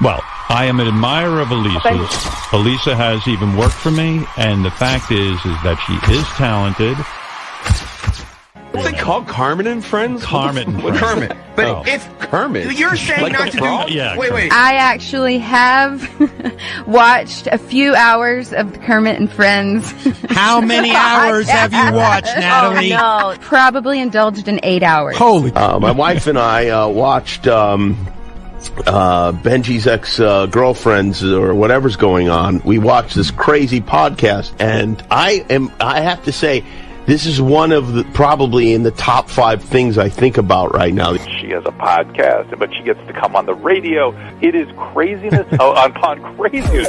Well, I am an admirer of Elisa's. Elisa has even worked for me, and the fact is that she is talented. What's it called? Kermit and Friends? Kermit and Friends. Kermit. But if Kermit. You're saying like not to frog? do... Yeah, wait. I actually have watched a few hours of Kermit and Friends. How many hours have you watched, Natalie? Oh, no. Probably indulged in 8 hours. Holy... My wife and I watched Benji's ex-girlfriends or whatever's going on. We watched this crazy podcast, and I have to say, this is one of the, probably in the top 5 things I think about right now. She has a podcast, but she gets to come on the radio. It is craziness upon craziness.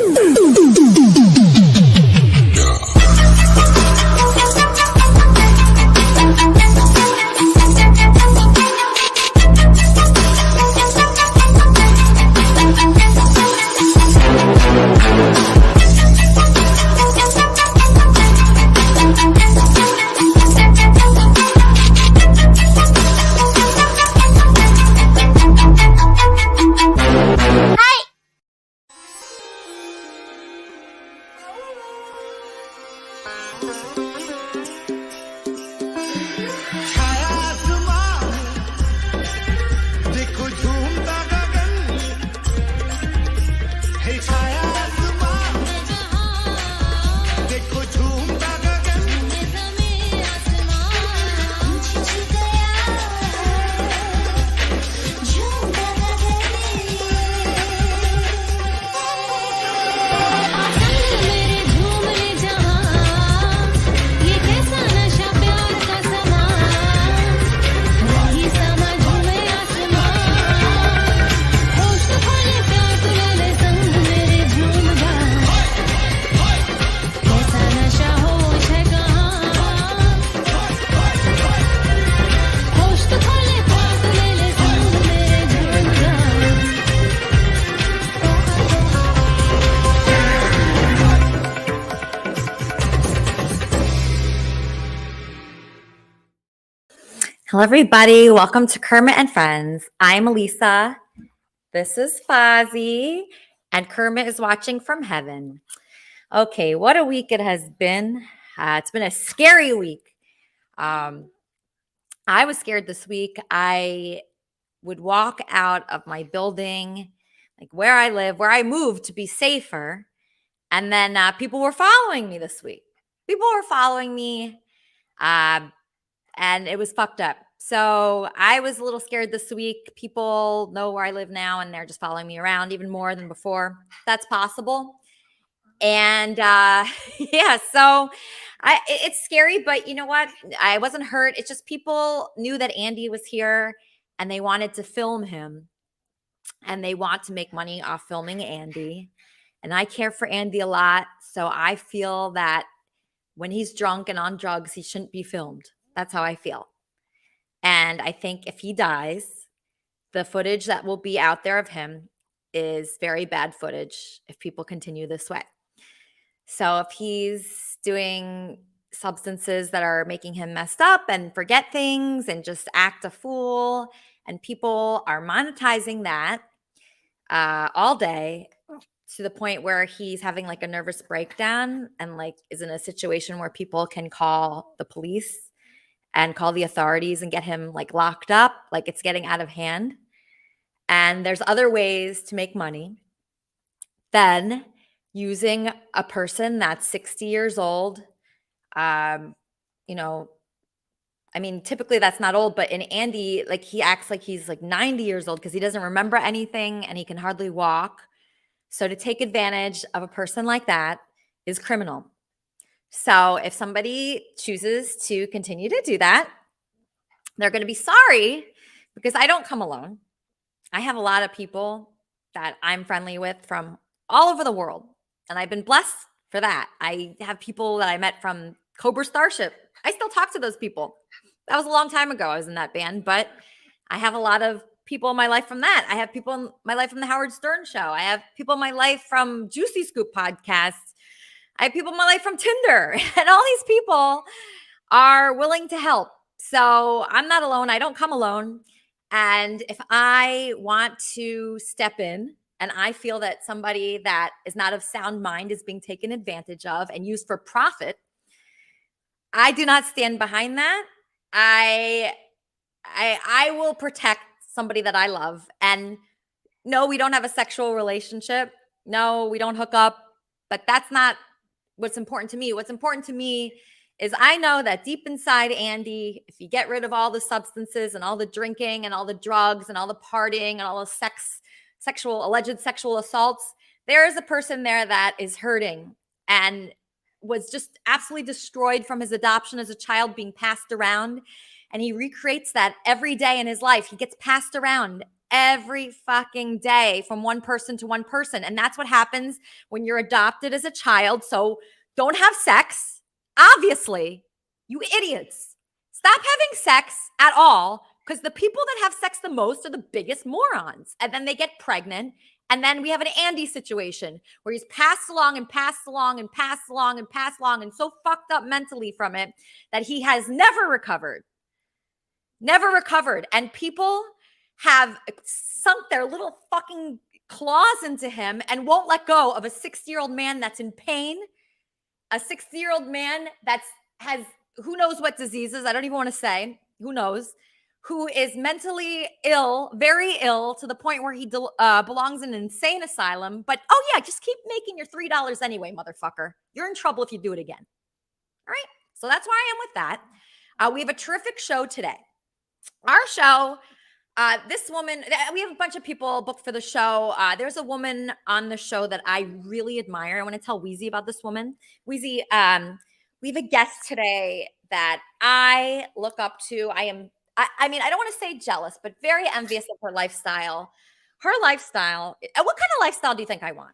Hello, everybody. Welcome to Kermit and Friends. I'm Elisa. This is Fozzie, and Kermit is watching from heaven. Okay, what a week it has been. It's been a scary week. I was scared this week. I would walk out of my building, like where I live, where I moved to be safer, and then people were following me this week. People were following me, and it was fucked up. So I was a little scared this week. People know where I live now, and they're just following me around even more than before. That's possible. And yeah, so it's scary, but you know what? I wasn't hurt. It's just people knew that Andy was here, and they wanted to film him, and they want to make money off filming Andy. And I care for Andy a lot, so I feel that when he's drunk and on drugs, he shouldn't be filmed. That's how I feel. And I think if he dies, the footage that will be out there of him is very bad footage if people continue this way. So if he's doing substances that are making him messed up and forget things and just act a fool, and people are monetizing that all day to the point where he's having like a nervous breakdown and like is in a situation where people can call the police and call the authorities and get him like locked up, like it's getting out of hand. And there's other ways to make money than using a person that's 60 years old. Typically that's not old, but in Andy, like he acts like he's like 90 years old because he doesn't remember anything and he can hardly walk. So to take advantage of a person like that is criminal. So if somebody chooses to continue to do that, they're going to be sorry because I don't come alone. I have a lot of people that I'm friendly with from all over the world, and I've been blessed for that. I have people that I met from Cobra Starship. I still talk to those people. That was a long time ago. I was in that band, but I have a lot of people in my life from that. I have people in my life from the Howard Stern show. I have people in my life from Juicy Scoop podcast. I have people in my life from Tinder, and all these people are willing to help. So I'm not alone. I don't come alone. And if I want to step in and I feel that somebody that is not of sound mind is being taken advantage of and used for profit, I do not stand behind that. I will protect somebody that I love. And no, we don't have a sexual relationship. No, we don't hook up. But that's not what's important to me. What's important to me is I know that deep inside Andy, if you get rid of all the substances and all the drinking and all the drugs and all the partying and all the alleged sexual assaults, there is a person there that is hurting and was just absolutely destroyed from his adoption as a child being passed around. And he recreates that every day in his life. He gets passed around every fucking day from one person to one person. And that's what happens when you're adopted as a child. So don't have sex. Obviously, you idiots. Stop having sex at all, because the people that have sex the most are the biggest morons. And then they get pregnant. And then we have an Andy situation where he's passed along and passed along and passed along and passed along and so fucked up mentally from it that he has never recovered. Never recovered. And people have sunk their little fucking claws into him and won't let go of a 60-year-old man that's in pain, a 60-year-old man that's has who knows what diseases, I don't even want to say, who knows, who is mentally ill, very ill, to the point where he belongs in an insane asylum. But, oh yeah, just keep making your $3 anyway, motherfucker. You're in trouble if you do it again. All right? So that's where I am with that. We have a terrific show today. Our show, this woman, we have a bunch of people booked for the show. There's a woman on the show that I really admire. I want to tell Wheezy about this woman. Wheezy, we have a guest today that I look up to. I mean, I don't want to say jealous, but very envious of her lifestyle. Her lifestyle, what kind of lifestyle do you think I want?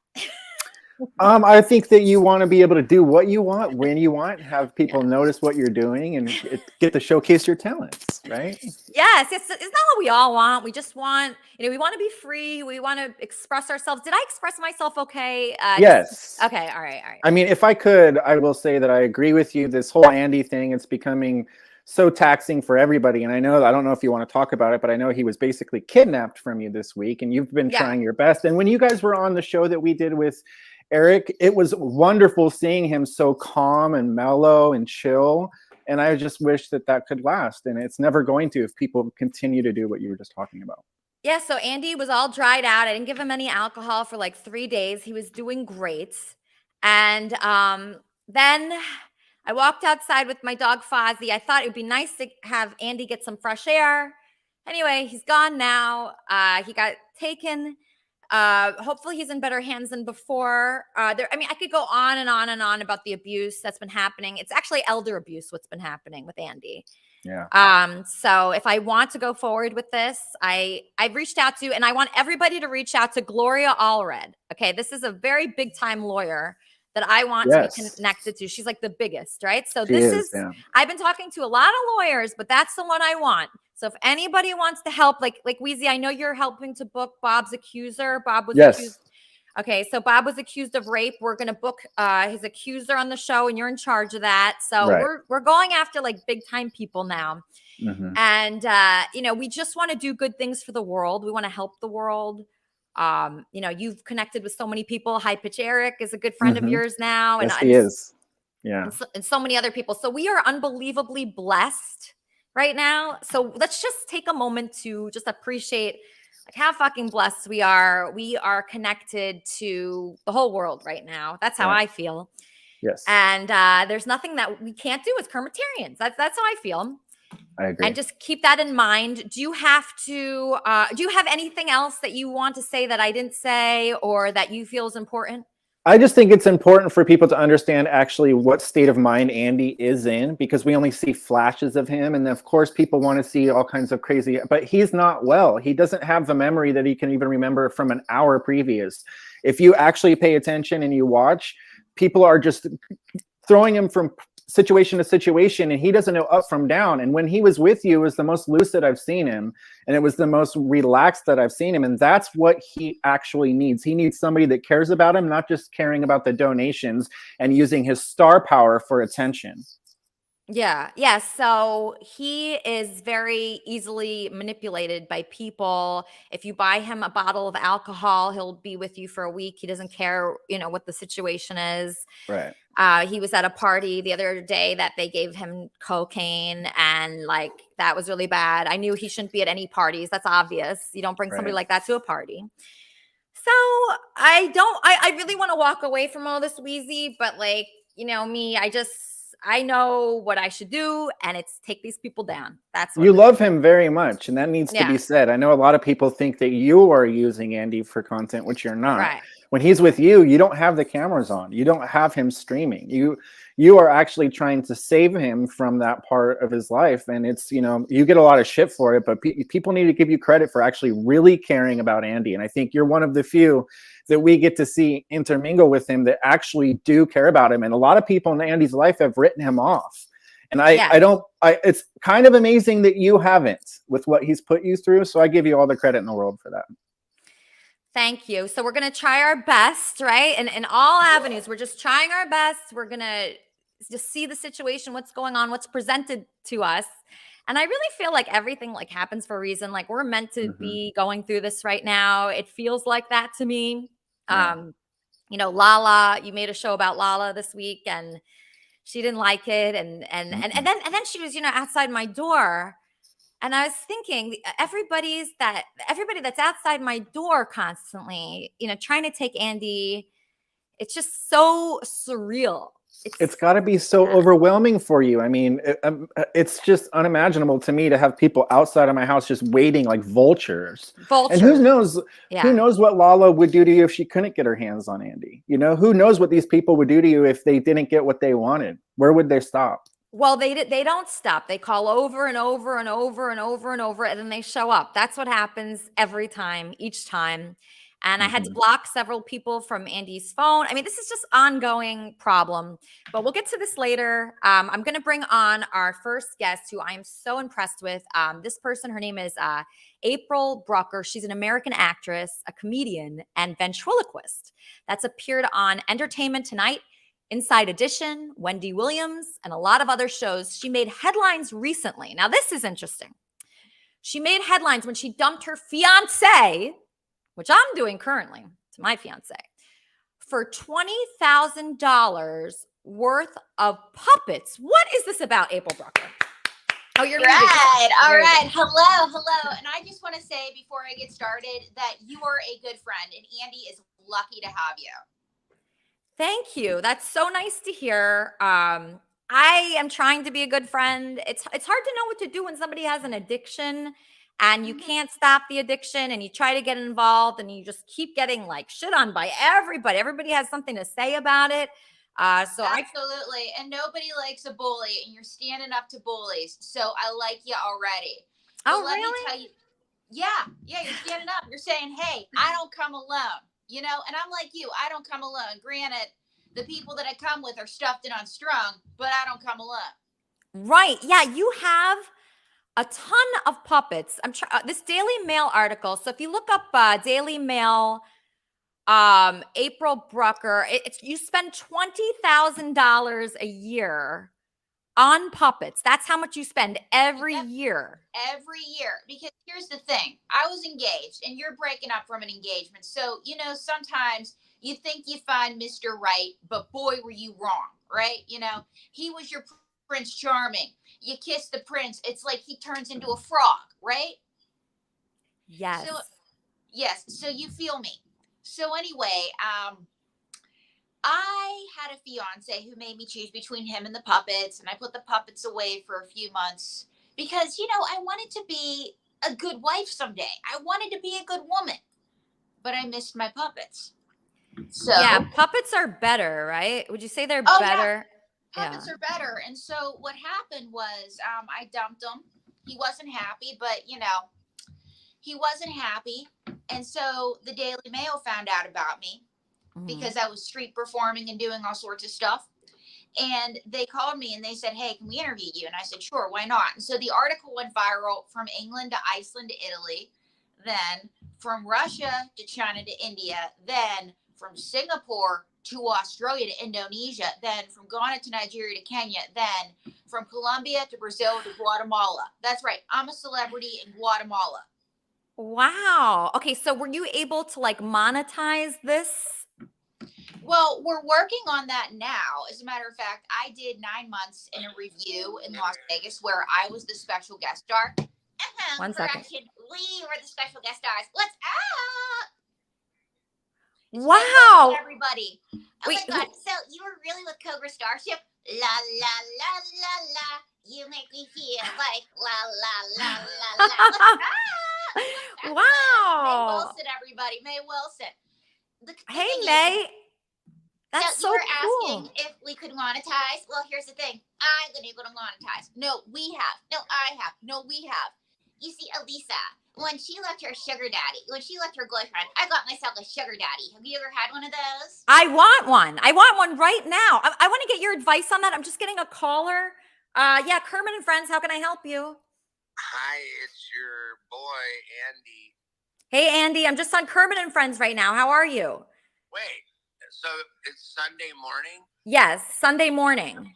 I think that you want to be able to do what you want, when you want, have people notice what you're doing, and get to showcase your talents, right? Yes, it's not what we all want. We just want, we want to be free. We want to express ourselves. Did I express myself okay? Yes. Okay, all right. I mean, if I could, I will say that I agree with you. This whole Andy thing, it's becoming so taxing for everybody. And I don't know if you want to talk about it, but I know he was basically kidnapped from you this week, and you've been trying your best. And when you guys were on the show that we did with Eric, it was wonderful seeing him so calm and mellow and chill. And I just wish that could last. And it's never going to if people continue to do what you were just talking about. Yeah, so Andy was all dried out. I didn't give him any alcohol for like 3 days. He was doing great. And then I walked outside with my dog Fozzie. I thought it would be nice to have Andy get some fresh air. Anyway, he's gone now. He got taken. Hopefully he's in better hands than before. I could go on and on and on about the abuse that's been happening. It's actually elder abuse what's been happening with Andy. Yeah. So if I want to go forward with this, I've reached out to, and I want everybody to reach out to Gloria Allred. Okay, this is a very big time lawyer that I want to be connected to. She's like the biggest, right? So I've been talking to a lot of lawyers, but that's the one I want. So if anybody wants to help, like Wheezy, I know you're helping to book Bob's accuser. Bob was accused. Okay, so Bob was accused of rape. We're going to book his accuser on the show, and you're in charge of that. So we're going after like big time people now. Mm-hmm. And we just want to do good things for the world. We want to help the world. You've connected with so many people. High Pitch Eric is a good friend of yours now. Yes, he is. Yeah. And so many other people. So we are unbelievably blessed right now. So let's just take a moment to just appreciate like how fucking blessed we are. We are connected to the whole world right now. That's how I feel. Yes. And there's nothing that we can't do as Kermitarians. That's how I feel. I agree. And just keep that in mind. Do you have anything else that you want to say that I didn't say or that you feel is important? I just think it's important for people to understand actually what state of mind Andy is in, because we only see flashes of him. And of course, people want to see all kinds of crazy, but he's not well. He doesn't have the memory that he can even remember from an hour previous. If you actually pay attention and you watch, people are just throwing him from situation to situation, and he doesn't know up from down. And when he was with you, it was the most lucid I've seen him, and it was the most relaxed that I've seen him. And that's what he actually needs. He needs somebody that cares about him, not just caring about the donations and using his star power for attention. Yeah. So he is very easily manipulated by people. If you buy him a bottle of alcohol, he'll be with you for a week. He doesn't care, what the situation is. Right. He was at a party the other day that they gave him cocaine, and like that was really bad. I knew he shouldn't be at any parties. That's obvious. You don't bring somebody Right. like that to a party. So I really want to walk away from all this, Wheezy, but like, me, I know what I should do, and it's take these people down. That's what You it is. love him very much, and that needs to Yeah. be said. I know a lot of people think that you are using Andy for content, which you're not. Right. When he's with you, you don't have the cameras on. You don't have him streaming. You are actually trying to save him from that part of his life, and it's, you get a lot of shit for it, but people need to give you credit for actually really caring about Andy. And I think you're one of the few that we get to see intermingle with him that actually do care about him. And a lot of people in Andy's life have written him off. And it's kind of amazing that you haven't, with what he's put you through. So I give you all the credit in the world for that. Thank you. So we're going to try our best, right? And in all avenues, we're just trying our best. We're going to just see the situation, what's going on, what's presented to us. And I really feel like everything like happens for a reason. Like we're meant to be going through this right now. It feels like that to me. Yeah. Lala, you made a show about Lala this week, and she didn't like it. And then she was, outside my door. And I was thinking, everybody that's outside my door constantly, trying to take Andy, it's just so surreal. It's got to be so overwhelming for you. I mean, it's just unimaginable to me to have people outside of my house just waiting like vultures. And who knows what Lala would do to you if she couldn't get her hands on Andy? Who knows what these people would do to you if they didn't get what they wanted? Where would they stop? Well, they don't stop. They call over and over and over and over and over, and then they show up. That's what happens every time, each time. And I had to block several people from Andy's phone. I mean, this is just ongoing problem, but we'll get to this later. I'm going to bring on our first guest, who I'm so impressed with. This person, her name is April Brucker. She's an American actress, a comedian, and ventriloquist that's appeared on Entertainment Tonight, Inside Edition, Wendy Williams, and a lot of other shows. She made headlines recently. Now, this is interesting. She made headlines when she dumped her fiance, which I'm doing currently to my fiance, for $20,000 worth of puppets. What is this about, April Brucker? Oh, you're right. All right. Hello. And I just want to say before I get started that you are a good friend, and Andy is lucky to have you. Thank you. That's so nice to hear. I am trying to be a good friend. It's hard to know what to do when somebody has an addiction and you can't stop the addiction, and you try to get involved and you just keep getting like shit on by everybody. Everybody has something to say about it. Absolutely. And nobody likes a bully, and you're standing up to bullies. So I like you already. Oh, let really? me tell you. Yeah, you're standing up. You're saying, hey, I don't come alone. And I'm like you. I don't come alone. Granted, the people that I come with are stuffed and unstrung, but I don't come alone. Right. Yeah, you have a ton of puppets. This Daily Mail article. So if you look up Daily Mail, April Brucker, you spend $20,000 a year on puppets. That's how much you spend every year. Every year. Because here's the thing. I was engaged, and you're breaking up from an engagement. So, sometimes you think you find Mr. Right, but boy, were you wrong, right? He was your Prince Charming. You kiss the prince, it's like he turns into a frog, right? Yes. Yes. So you feel me. So anyway, I had a fiance who made me choose between him and the puppets, and I put the puppets away for a few months because, I wanted to be a good wife someday. I wanted to be a good woman, but I missed my puppets. So yeah, puppets are better, right? Would you say they're better? Yeah. Puppets are better. And so what happened was I dumped him. He wasn't happy, but he wasn't happy. And so the Daily Mail found out about me because I was street performing and doing all sorts of stuff. And they called me and they said, hey, can we interview you? And I said, sure, why not? And so the article went viral from England to Iceland to Italy, then from Russia to China to India, then from Singapore to Australia to Indonesia, then from Ghana to Nigeria to Kenya, then from Colombia to Brazil to Guatemala. That's right. I'm a celebrity in Guatemala. Wow. Okay, so were you able to like monetize this? Well, we're working on that now. As a matter of fact, I did 9 months in a review in Las Vegas where I was the special guest star. One second. Correction, we were the special guest stars. What's up? Wow. Everybody. Oh Wait, my God. So you were really with Cobra Starship? La, la, la, la, la. You make me feel like la, la, la, la, la. May Wow. Wilson, everybody. May Wilson. Hey, May. That's so so you were cool. asking if we could monetize. Well, here's the thing. I'm going to go to monetize. No, we have. No, I have. No, we have. You see, Elisa, when she left her sugar daddy, when she left her boyfriend, I got myself a sugar daddy. Have you ever had one of those? I want one. I want one right now. I want to get your advice on that. I'm just getting a caller. Yeah, Kermit and Friends, how can I help you? Hi, it's your boy, Andy. Hey, Andy, I'm just on Kermit and Friends right now. How are you? Wait, so it's Sunday morning? Yes, Sunday morning.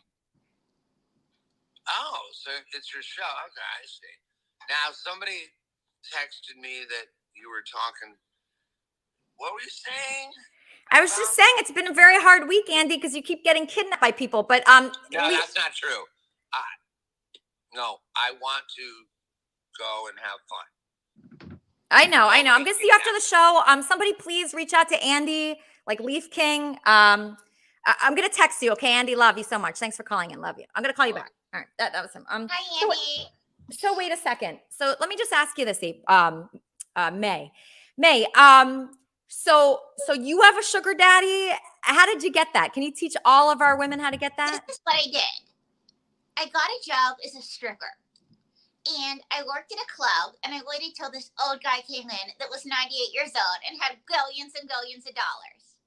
Oh, so it's your show. Okay, I see. Now, somebody texted me that you were talking. What were you saying? I was just saying it's been a very hard week, Andy, because you keep getting kidnapped by people. But No, that's not true. No, I want to go and have fun. I know. I'm going to see you after the show. Somebody please reach out to Andy, like Leaf King. I'm going to text you. Okay, Andy, love you so much. Thanks for calling in. Love you. I'm going to call you back. All right. That was him. Hi, Andy. So wait a second. So let me just ask you this, May. So you have a sugar daddy. How did you get that? Can you teach all of our women how to get that? This is what I did. I got a job as a stripper. And I worked at a club, and I waited till this old guy came in that was 98 years old and had billions and billions of dollars.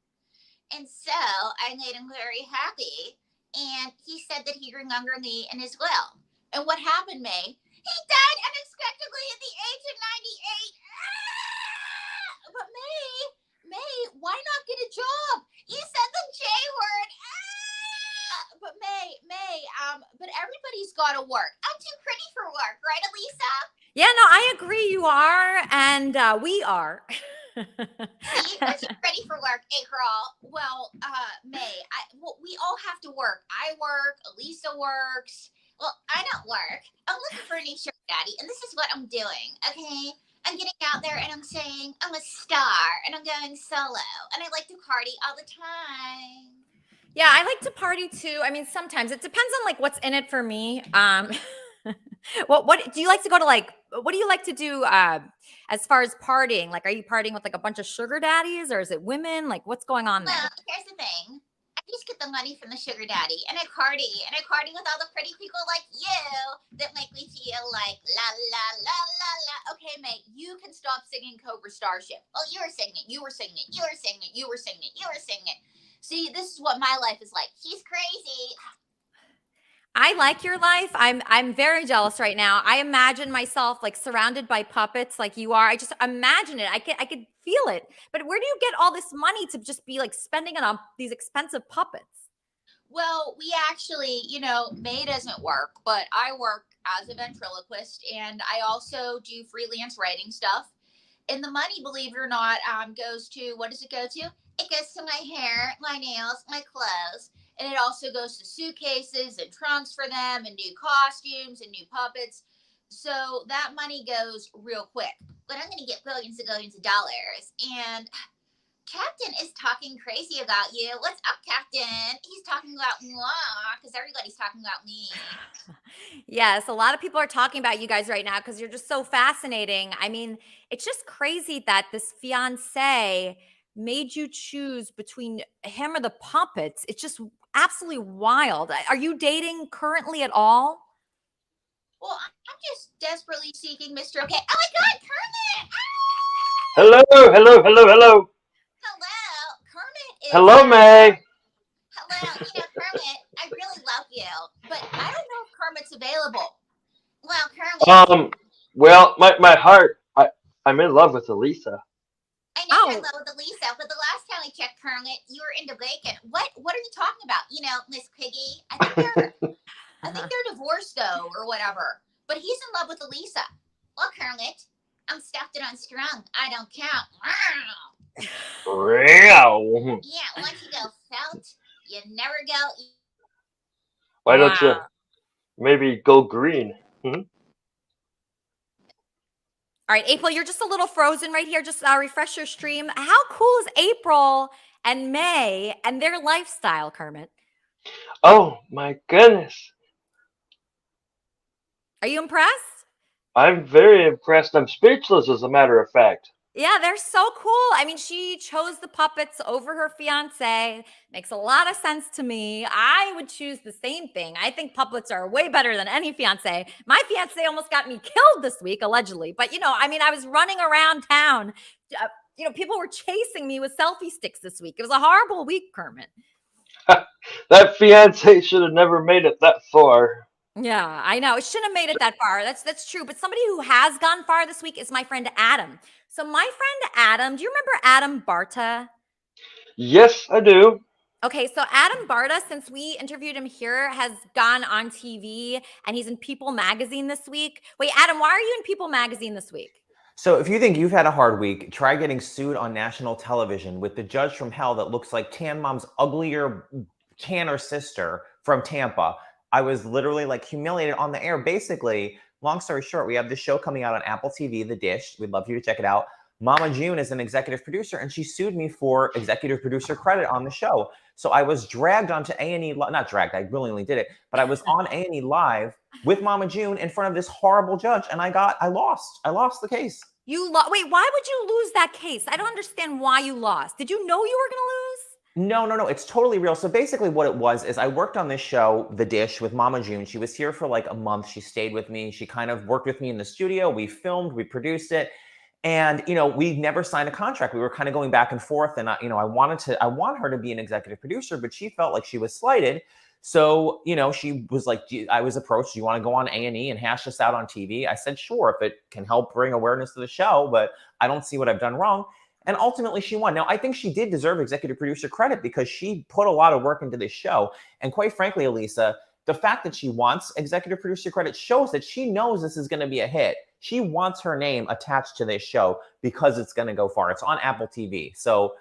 And so I made him very happy, and he said that he'd remember me in his will. And what happened, May? He died unexpectedly at the age of 98. But May, why not get a job? You said the J word. But May, but everybody's got to work. I'm too pretty for work, right, Elisa? Yeah, no, I agree. You are, and we are. You're too ready for work, girl. Well, May, we all have to work. I work. Elisa works. Well, I don't work. I'm looking for a new sugar daddy, and this is what I'm doing. Okay, I'm getting out there, and I'm saying I'm a star, and I'm going solo, and I like to party all the time. Yeah, I like to party too. I mean, sometimes it depends on like what's in it for me. What do you like to go to? Like, what do you like to do as far as partying? Like, are you partying with like a bunch of sugar daddies, or is it women? Like, what's going on there? Well, here's the thing. I just get the money from the sugar daddy, and I party with all the pretty people like you that make me feel like la la la la la. Okay, mate, you can stop singing Cobra Starship. Oh, you were singing it. You were singing it. You were singing it. You were singing it. You were singing it. See, this is what my life is like. She's crazy. I like your life. I'm very jealous right now. I imagine myself like surrounded by puppets like you are. I just imagine it. I could feel it. But where do you get all this money to just be like spending it on these expensive puppets? Well, we actually, May doesn't work, but I work as a ventriloquist, and I also do freelance writing stuff. And the money, believe it or not, goes to, what does it go to? It goes to my hair, my nails, my clothes. And it also goes to suitcases and trunks for them and new costumes and new puppets. So that money goes real quick. But I'm going to get billions and billions of dollars. And Captain is talking crazy about you. What's up, Captain? He's talking about moi because everybody's talking about me. Yes, a lot of people are talking about you guys right now because you're just so fascinating. I mean, it's just crazy that this fiance made you choose between him or the puppets. It's just absolutely wild. Are you dating currently at all? Well, I'm just desperately seeking Mr. Okay. Oh my God, Kermit! Ah! Hello. Hello, Kermit is. Hello, May. Hello, Kermit, I really love you, but I don't know if Kermit's available. Well, Kermit. Well, my heart, I'm in love with Elisa. I know you're in love with Elisa, but the last time I checked, Kermit, you were into bacon. What are you talking about? Miss Piggy? I think you're. I think they're divorced though, or whatever. But he's in love with Elisa. Look, Kermit, I'm stuffed and unstrung. I don't count. Wow. Yeah, once you go felt, you never go. Why don't you maybe go green? Hmm? All right, April, you're just a little frozen right here. Just refresh your stream. How cool is April and May and their lifestyle, Kermit? Oh my goodness. Are you impressed? I'm very impressed. I'm speechless, as a matter of fact. Yeah, they're so cool. I mean, she chose the puppets over her fiance. Makes a lot of sense to me. I would choose the same thing. I think puppets are way better than any fiance. My fiance almost got me killed this week, allegedly. But, I mean, I was running around town. People were chasing me with selfie sticks this week. It was a horrible week, Kermit. That fiance should have never made it that far. Yeah, I know. It shouldn't have made it that far. That's true. But somebody who has gone far this week is my friend Adam. So my friend Adam, do you remember Adam Barta? Yes, I do. Okay, so Adam Barta, since we interviewed him here, has gone on TV and he's in People Magazine this week. Wait, Adam, why are you in People Magazine this week? So if you think you've had a hard week, try getting sued on national television with the judge from hell that looks like Tan Mom's uglier tanner sister from Tampa. I was literally like humiliated on the air. Basically, long story short, we have this show coming out on Apple TV, The Dish. We'd love for you to check it out. Mama June is an executive producer, and she sued me for executive producer credit on the show. So I was dragged onto A&E, not dragged, I willingly did it, but I was on A&E Live with Mama June in front of this horrible judge, and I lost. I lost the case. Wait, why would you lose that case? I don't understand why you lost. Did you know you were going to lose? No. It's totally real. So basically what it was is I worked on this show, The Dish, with Mama June. She was here for like a month. She stayed with me. She kind of worked with me in the studio. We filmed, we produced it. And, we never signed a contract. We were kind of going back and forth. And, I want her to be an executive producer, but she felt like she was slighted. So, she was like, I was approached, do you want to go on A&E and hash this out on TV? I said, sure, if it can help bring awareness to the show, but I don't see what I've done wrong. And ultimately she won. Now, I think she did deserve executive producer credit because she put a lot of work into this show. And quite frankly, Elisa, the fact that she wants executive producer credit shows that she knows this is going to be a hit. She wants her name attached to this show because it's going to go far. It's on Apple TV. So,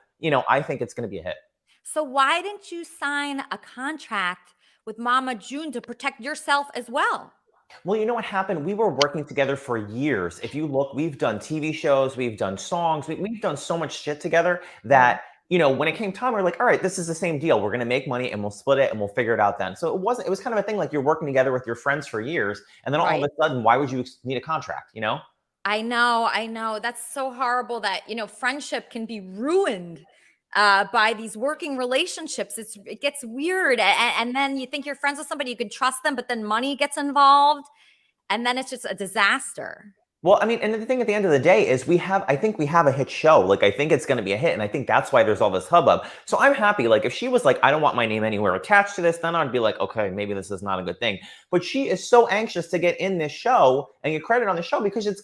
I think it's going to be a hit. So why didn't you sign a contract with Mama June to protect yourself as well? Well, you know what happened? We were working together for years. If you look, we've done TV shows, we've done songs, we've done so much shit together that, when it came time, we were like, all right, this is the same deal. We're going to make money and we'll split it and we'll figure it out then. So it was kind of a thing like you're working together with your friends for years. And then all of a sudden, why would you need a contract, I know. That's so horrible that, friendship can be ruined by these working relationships. It gets weird. And then you think you're friends with somebody, you can trust them, but then money gets involved. And then it's just a disaster. Well, I mean, and the thing at the end of the day is I think we have a hit show. Like, I think it's going to be a hit. And I think that's why there's all this hubbub. So I'm happy. Like, if she was like, I don't want my name anywhere attached to this, then I'd be like, okay, maybe this is not a good thing. But she is so anxious to get in this show and get credit on the show because it's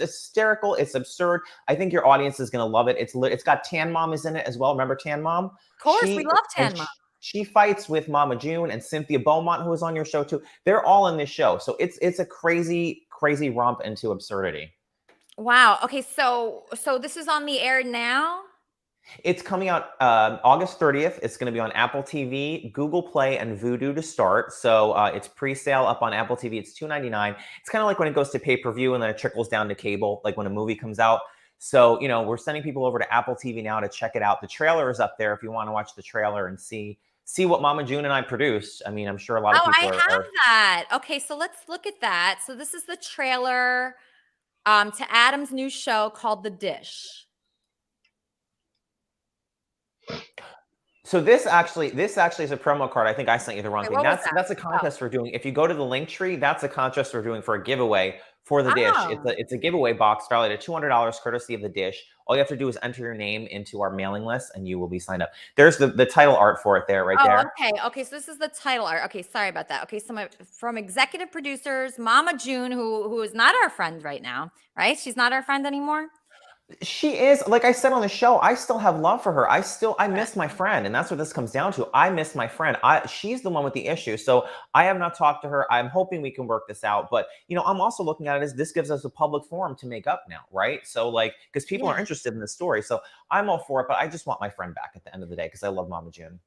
hysterical. It's absurd. I think your audience is going to love it. It's got Tan Mom is in it as well. Remember Tan Mom? Of course, we love Tan Mom. She fights with Mama June and Cynthia Beaumont, who was on your show too. They're all in this show. So it's a crazy romp into absurdity. Wow. Okay. So this is on the air now? It's coming out August 30th. It's going to be on Apple TV, Google Play, and Vudu to start. So it's pre-sale up on Apple TV. It's $2.99. It's kind of like when it goes to pay-per-view and then it trickles down to cable, like when a movie comes out. So, we're sending people over to Apple TV now to check it out. The trailer is up there if you want to watch the trailer and see what Mama June and I produced. I mean, I'm sure a lot of people I have that. Okay, so let's look at that. So this is the trailer to Adam's new show called The Dish. So this actually is a promo card. I think I sent you the wrong thing. That's a contest we're doing. If you go to the link tree, that's a contest we're doing for a giveaway for The Dish. It's a giveaway box valued at $200 courtesy of The Dish. All you have to do is enter your name into our mailing list and you will be signed up. There's the title art for it there, right there. Okay. So this is the title art. Okay, sorry about that. Okay, so from executive producers, Mama June, who is not our friend right now, right? She's not our friend anymore. She is, like I said on the show, I still have love for her. I miss my friend, and that's what this comes down to. I miss my friend. She's the one with the issue. So I have not talked to her. I'm hoping we can work this out. But, you know, I'm also looking at it as this gives us a public forum to make up now, right? So like, because people are interested in this story. So I'm all for it, but I just want my friend back at the end of the day because I love Mama June.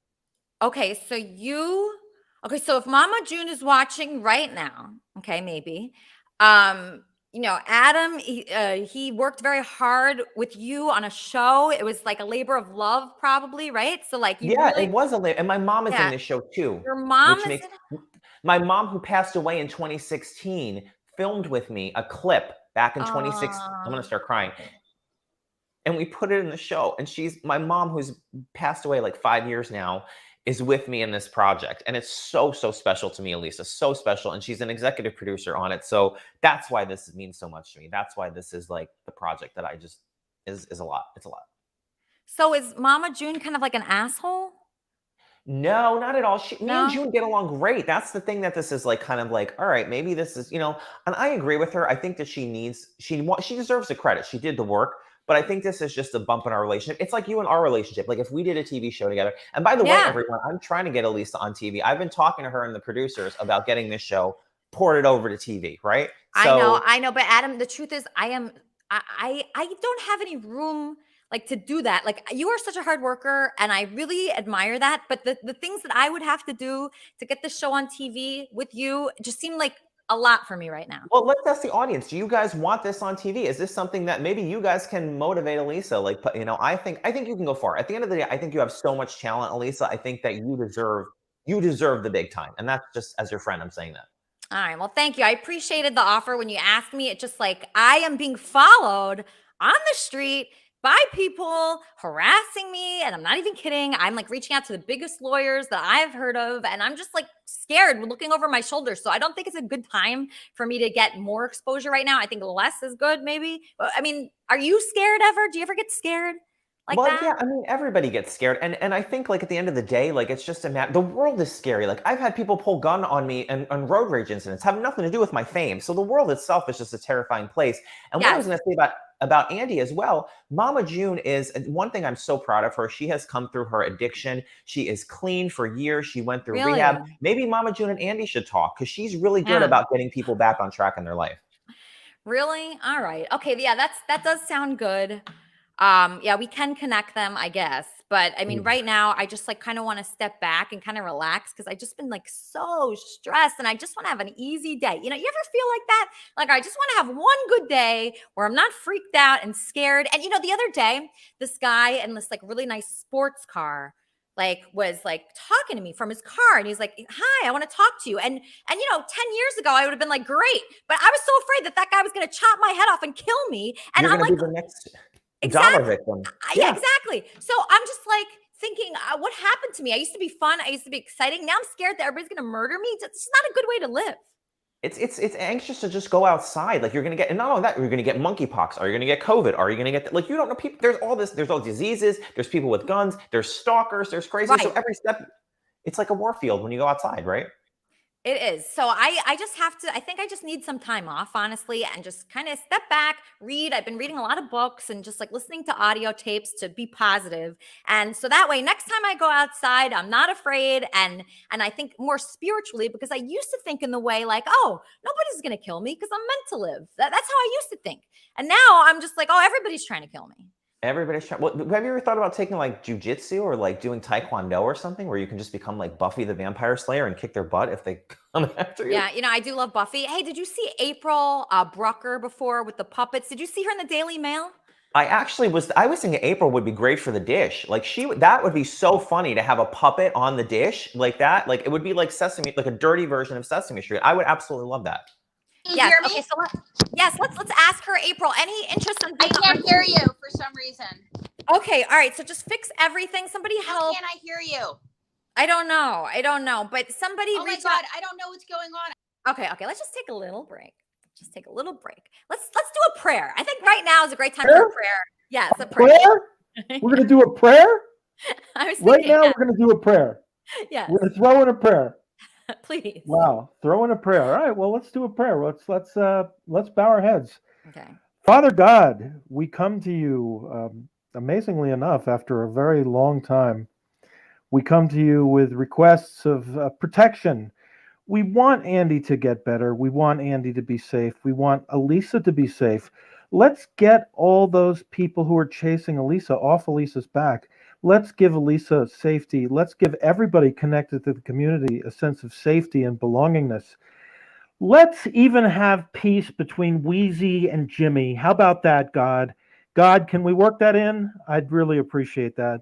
Okay, so if Mama June is watching right now, okay, maybe, you know, Adam, he worked very hard with you on a show. It was like a labor of love, probably, right? So like, It was a labor, and my mom is in this show too. Your mom which is makes my mom, who passed away in 2016, filmed with me a clip back in 2016. I'm gonna start crying. And we put it in the show, and my mom, who's passed away like 5 years now, is with me in this project. And it's so, so special to me, Elisa, so special. And she's an executive producer on it. So that's why this means so much to me. That's why this is like the project that I just is a lot. It's a lot. So is Mama June kind of like an asshole? No, not at all. Me and June get along great. That's the thing that this is like, kind of like, all right, maybe this is, you know, and I agree with her. I think that she deserves the credit. She did the work. But I think this is just a bump in our relationship. It's like you and our relationship. Like if we did a TV show together. And by the way, everyone, I'm trying to get Elisa on TV. I've been talking to her and the producers about getting this show ported over to TV, right? So, I know. But Adam, the truth is I don't have any room like to do that. Like you are such a hard worker and I really admire that. But the things that I would have to do to get the show on TV with you just seem like a lot for me right now. Well, let's ask the audience. Do you guys want this on TV? Is this something that maybe you guys can motivate Elisa? Like, you know, I think you can go far. At the end of the day, I think you have so much talent, Elisa. I think that you deserve the big time. And that's just, as your friend, I'm saying that. All right. Well, thank you. I appreciated the offer. When you asked me, it just like I am being followed on the street by people harassing me. And I'm not even kidding. I'm like reaching out to the biggest lawyers that I've heard of. And I'm just like scared looking over my shoulder. So I don't think it's a good time for me to get more exposure right now. I think less is good, maybe. I mean, are you scared ever? Do you ever get scared? Like that? Yeah, I mean, everybody gets scared. And I think like at the end of the day, like it's just the world is scary. Like I've had people pull gun on me and on road rage incidents have nothing to do with my fame. So the world itself is just a terrifying place. And what I was going to say about Andy as well, Mama June is one thing I'm so proud of her. She has come through her addiction. She is clean for years. She went through rehab. Maybe Mama June and Andy should talk because she's really good about getting people back on track in their life. Really? All right. Okay. Yeah, that does sound good. Yeah, we can connect them, I guess. But I mean, right now, I just like kind of want to step back and kind of relax because I just been like so stressed and I just want to have an easy day. You know, you ever feel like that? Like, I just want to have one good day where I'm not freaked out and scared. And, you know, the other day, this guy in this like really nice sports car like was like talking to me from his car and he's like, hi, I want to talk to you. And you know, 10 years ago, I would have been like, great. But I was so afraid that guy was going to chop my head off and kill me. And You're I'm like, be the next exactly. dollar victim. Yeah, exactly. So I'm just like thinking, what happened to me? I used to be fun. I used to be exciting. Now I'm scared that everybody's going to murder me. It's just not a good way to live. It's anxious to just go outside. Like you're going to get, and not only that, you're going to get monkeypox. Are you going to get COVID? Are you going to get, like, you don't know people. There's all diseases. There's people with guns. There's stalkers. There's crazy. Right. So every step, it's like a war field when you go outside, right? It is. So I just have to, I think I just need some time off, honestly, and just kind of step back, read. I've been reading a lot of books and just like listening to audio tapes to be positive. And so that way, next time I go outside, I'm not afraid. And I think more spiritually, because I used to think in the way like, oh, nobody's going to kill me because I'm meant to live. That's how I used to think. And now I'm just like, oh, everybody's trying to kill me. Everybody's trying. Well, have you ever thought about taking like jujitsu or like doing taekwondo or something where you can just become like Buffy the Vampire Slayer and kick their butt if they come after you? Yeah, you know, I do love Buffy. Hey, did you see April Brucker before with the puppets? Did you see her in the Daily Mail? I was thinking April would be great for the dish. Like that would be so funny to have a puppet on the dish like that. Like it would be like like a dirty version of Sesame Street. I would absolutely love that. Yes. Okay. So let's ask her, April. Any interest in? I can't hear you for some reason. Okay. All right. So just fix everything. Somebody help. How can I hear you? I don't know. But somebody. Oh my God! I don't know what's going on. Okay. Let's just take a little break. Let's do a prayer. I think right now is a great time for a prayer. Yes, a prayer. We're gonna do a prayer. Right now, we're gonna do a prayer. Yeah. We're gonna throw in a prayer. Please. Wow, throw in a prayer. All right, well, let's do a prayer. Let's bow our heads. Okay. Father God, we come to you, amazingly enough, after a very long time. We come to you with requests of protection. We want Andy to get better. We want Andy to be safe. We want Elisa to be safe. Let's get all those people who are chasing Elisa off Elisa's back. Let's give Elisa safety. Let's give everybody connected to the community a sense of safety and belongingness. Let's even have peace between Wheezy and Jimmy. How about that, God? God, can we work that in? I'd really appreciate that.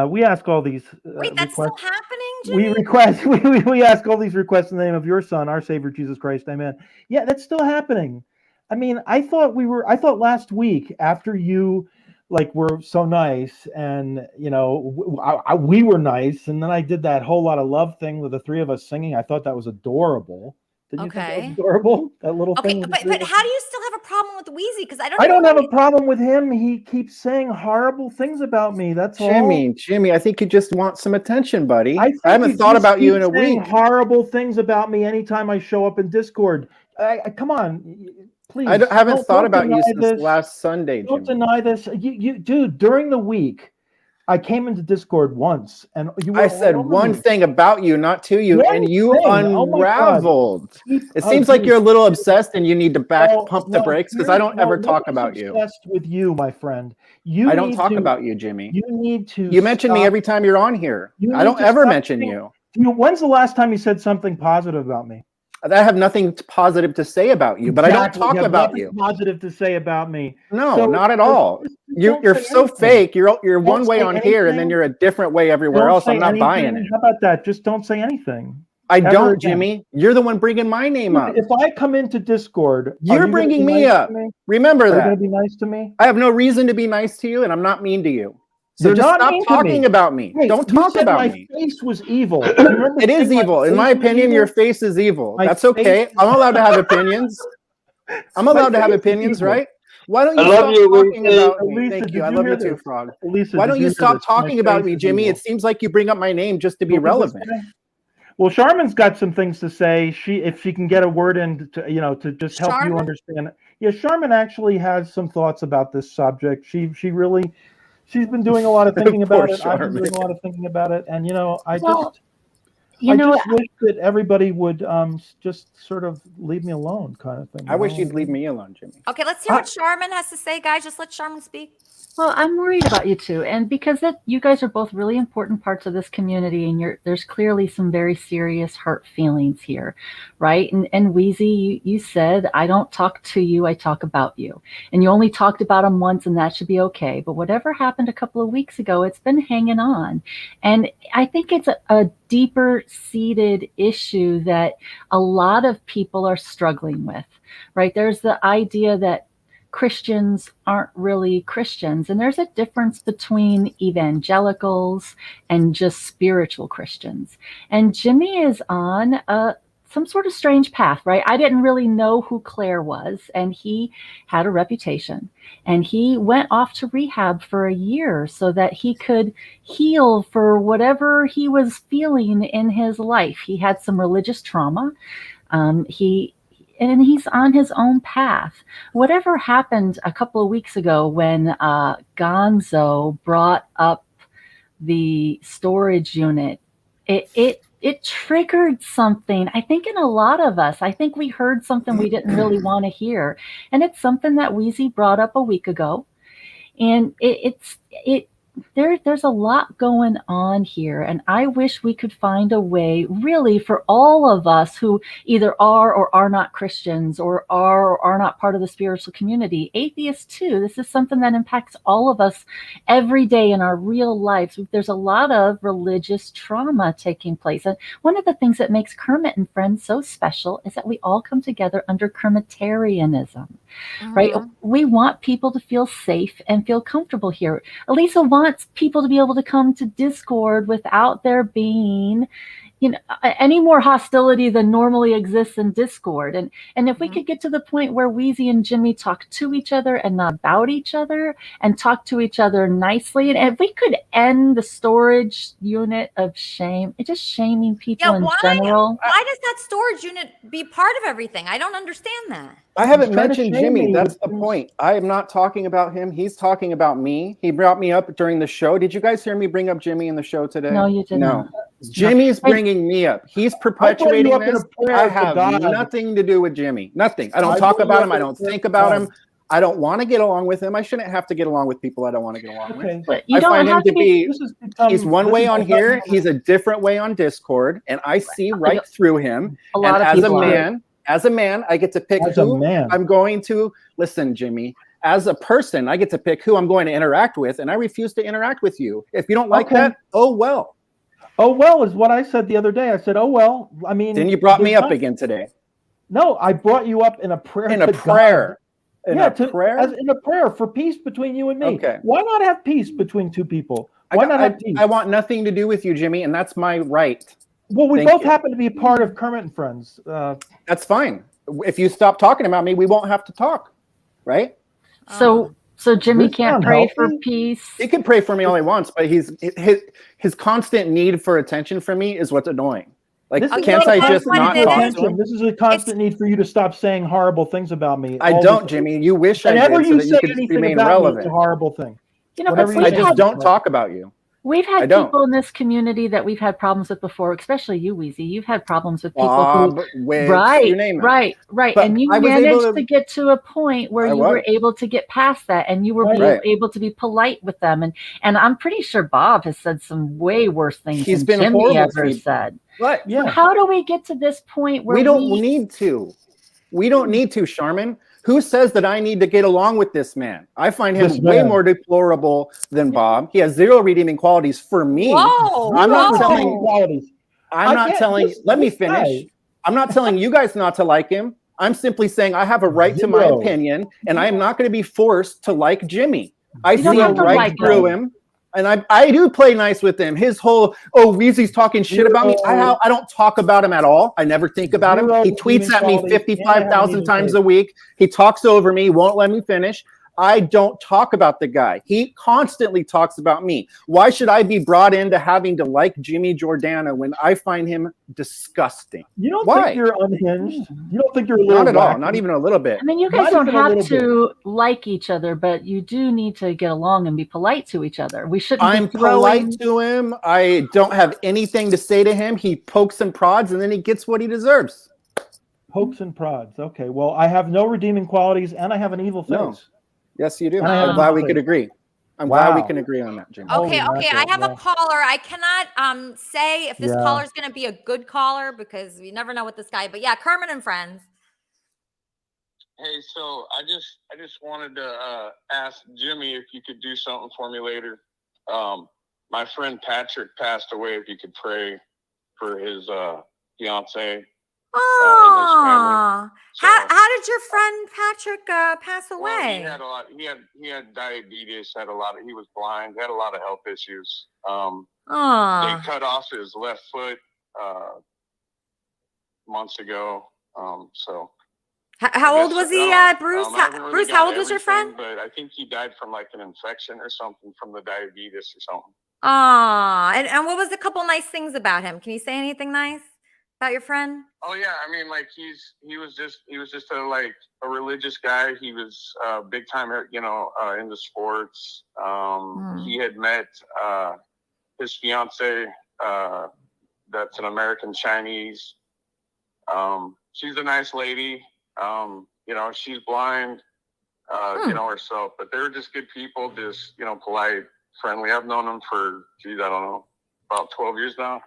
We ask all these Wait, that's requests. still happening, Jimmy? We request we ask all these requests in the name of your Son, our Savior Jesus Christ. Amen. Yeah, that's still happening. I mean, I thought last week after you were so nice, and we were nice, and then I did that whole lot of love thing with the three of us singing. I thought that was adorable. Did you think that was adorable? That little thing. But how do you still have a problem with Wheezy? Because I don't have a problem with him. He keeps saying horrible things about me. That's all. Jimmy, I think you just want some attention, buddy. I haven't he thought just about you in keeps a saying week. horrible things about me anytime I show up in Discord. Come on, please. I haven't thought about you since this. last Sunday, Don't Jimmy. deny this. You, dude, during the week, I came into Discord once, and you were I said one thing about you, not to you, One and you thing? Oh my God. unraveled. It seems like you're a little obsessed, and you need to pump the brakes because I don't ever talk about you. Obsessed with you, my friend. I don't talk about you, Jimmy. You need to. You mention me every time you're on here. I don't ever mention you. When's the last time you said something positive about me? I have nothing positive to say about you, but I don't talk about you. Positive to say about me? No, not at all. You're so fake. You're one way on here, and then you're a different way everywhere else. I'm not buying it. How about that? Just don't say anything. I don't, Jimmy. You're the one bringing my name up. If I come into Discord, you're bringing me up. Remember that. Are you going to be nice to me? I have no reason to be nice to you, and I'm not mean to you. So You're just not stop mean to talking me. about me. Wait, Don't you talk said about my me. face was evil. Do you remember It is saying evil. In face my was opinion, evil? your face is evil. My That's okay. face- I'm allowed to have opinions. I'm allowed to have opinions, evil. right? Why don't you I love stop you, talking Lisa. about me? Lisa, Thank did you. I you love hear you too, this? Frog. Lisa, Why did don't you you hear stop this? My talking about face me, is Jimmy? evil. It seems like you bring up my name just to be relevant. Well, Charmin's got some things to say. If she can get a word in to just help you understand it. Yeah, Charmin actually has some thoughts about this subject. She's been doing a lot of thinking about it. I've been doing a lot of thinking about it, and I just wish that everybody would just sort of leave me alone, kind of thing. I wish you'd leave me alone, Jimmy. Okay, let's hear what Charmin has to say, guys. Just let Charmin speak. Well, I'm worried about you two, and because you guys are both really important parts of this community, and there's clearly some very serious hurt feelings here, right? And Wheezy, you said, I don't talk to you, I talk about you. And you only talked about him once, and that should be okay. But whatever happened a couple of weeks ago, it's been hanging on. And I think it's a deeper seated issue that a lot of people are struggling with, right? There's the idea that Christians aren't really Christians. And there's a difference between evangelicals and just spiritual Christians. And Jimmy is on some sort of strange path, right? I didn't really know who Claire was, and he had a reputation. And he went off to rehab for a year so that he could heal for whatever he was feeling in his life. He had some religious trauma. And he's on his own path. Whatever happened a couple of weeks ago when Gonzo brought up the storage unit, it triggered something, I think, in a lot of us. I think we heard something we didn't really want to hear. And it's something that Wheezy brought up a week ago. And there's a lot going on here, and I wish we could find a way really for all of us who either are or are not Christians or are not part of the spiritual community, atheists too. This is something that impacts all of us every day in our real lives. There's a lot of religious trauma taking place, and one of the things that makes Kermit and Friends so special is that we all come together under Kermitarianism, right? We want people to feel safe and feel comfortable here. Elisa wants people to be able to come to Discord without there being any more hostility than normally exists in Discord. And if we could get to the point where Wheezy and Jimmy talk to each other and not about each other and talk to each other nicely, and if we could end the storage unit of shame, it's just shaming people in general. Why does that storage unit be part of everything? I don't understand that. I haven't mentioned Jimmy. That's the point. I am not talking about him. He's talking about me. He brought me up during the show. Did you guys hear me bring up Jimmy in the show today? No, you didn't. No. Jimmy's bringing me up. He's perpetuating this. I have nothing to do with Jimmy. Nothing. I don't talk about him. I don't think about him. I don't want to get along with him. I shouldn't have to get along with people I don't want to get along with. But you I don't find him have to to be, he's one way on here. He's a different way on Discord. And I see right through him. A lot and of as a people are. man, as a man, I get to pick who I'm going to listen, Jimmy. As a person, I get to pick who I'm going to interact with, and I refuse to interact with you. If you don't like that, oh well. Oh well is what I said the other day. I said, oh well. I mean, then you brought me up again today. No, I brought you up in a prayer. In a prayer. In a prayer for peace between you and me. Okay. Why not have peace between two people? Why not have peace? I want nothing to do with you, Jimmy, and that's my right. Well, we both happen to be a part of Kermit and Friends. That's fine. If you stop talking about me, we won't have to talk, right? So Jimmy can't pray for peace. He can pray for me all he wants, but his constant need for attention from me is what's annoying. Like, can't I just not talk to him? This is a constant need for you to stop saying horrible things about me. I don't, Jimmy. You wish I did so that you could remain relevant. It's a horrible thing. I just don't talk about you. We've had people in this community that we've had problems with before, especially you, Wheezy. You've had problems with people right. But and you managed to get to a point where you were able to get past that, and you were able to be polite with them. And I'm pretty sure Bob has said some way worse things than Jimmy ever said. What? Yeah. How do we get to this point where we don't need to? We don't need to, Charmin. Who says that I need to get along with this man? I find him way more deplorable than Bob. He has zero redeeming qualities for me. I'm not telling. Let me finish. I'm not telling you guys not to like him. I'm simply saying I have a right to my opinion, and I am not going to be forced to like Jimmy. I see right through him. And I do play nice with him. His whole, Weezy's talking shit about me. I don't talk about him at all. I never think about him. He tweets at me 55,000 times a week. He talks over me, won't let me finish. I don't talk about the guy. He constantly talks about me. Why should I be brought into having to like Jimmy Jordana when I find him disgusting? You don't think you're unhinged? You don't think you're a little Not at all. Not even a little bit. I mean, you guys don't have to like each other, but you do need to get along and be polite to each other. We shouldn't. I'm polite to him. I don't have anything to say to him. He pokes and prods, and then he gets what he deserves. Pokes and prods. Okay. Well, I have no redeeming qualities, and I have an evil face. No. Yes, you do. I'm glad we could agree. I'm glad we can agree on that, Jimmy. Okay. I have a caller. I cannot say if this caller is going to be a good caller because we never know with this guy. But yeah, Kermit and Friends. Hey, so I just wanted to ask Jimmy if you could do something for me later. My friend Patrick passed away. If you could pray for his fiance. Oh, how did your friend Patrick pass away? Well, he had diabetes. He was blind. Had a lot of health issues. They cut off his left foot months ago. So. How old was he, Bruce? Bruce, how old was your friend? But I think he died from like an infection or something from the diabetes or something. And what was a couple nice things about him? Can you say anything nice about your friend? Oh yeah, I mean, like he was just a religious guy. He was big time, into sports. He had met his fiance, that's an American Chinese. She's a nice lady. She's blind, herself, but they were just good people, just, polite, friendly. I've known them for, I don't know, about 12 years now.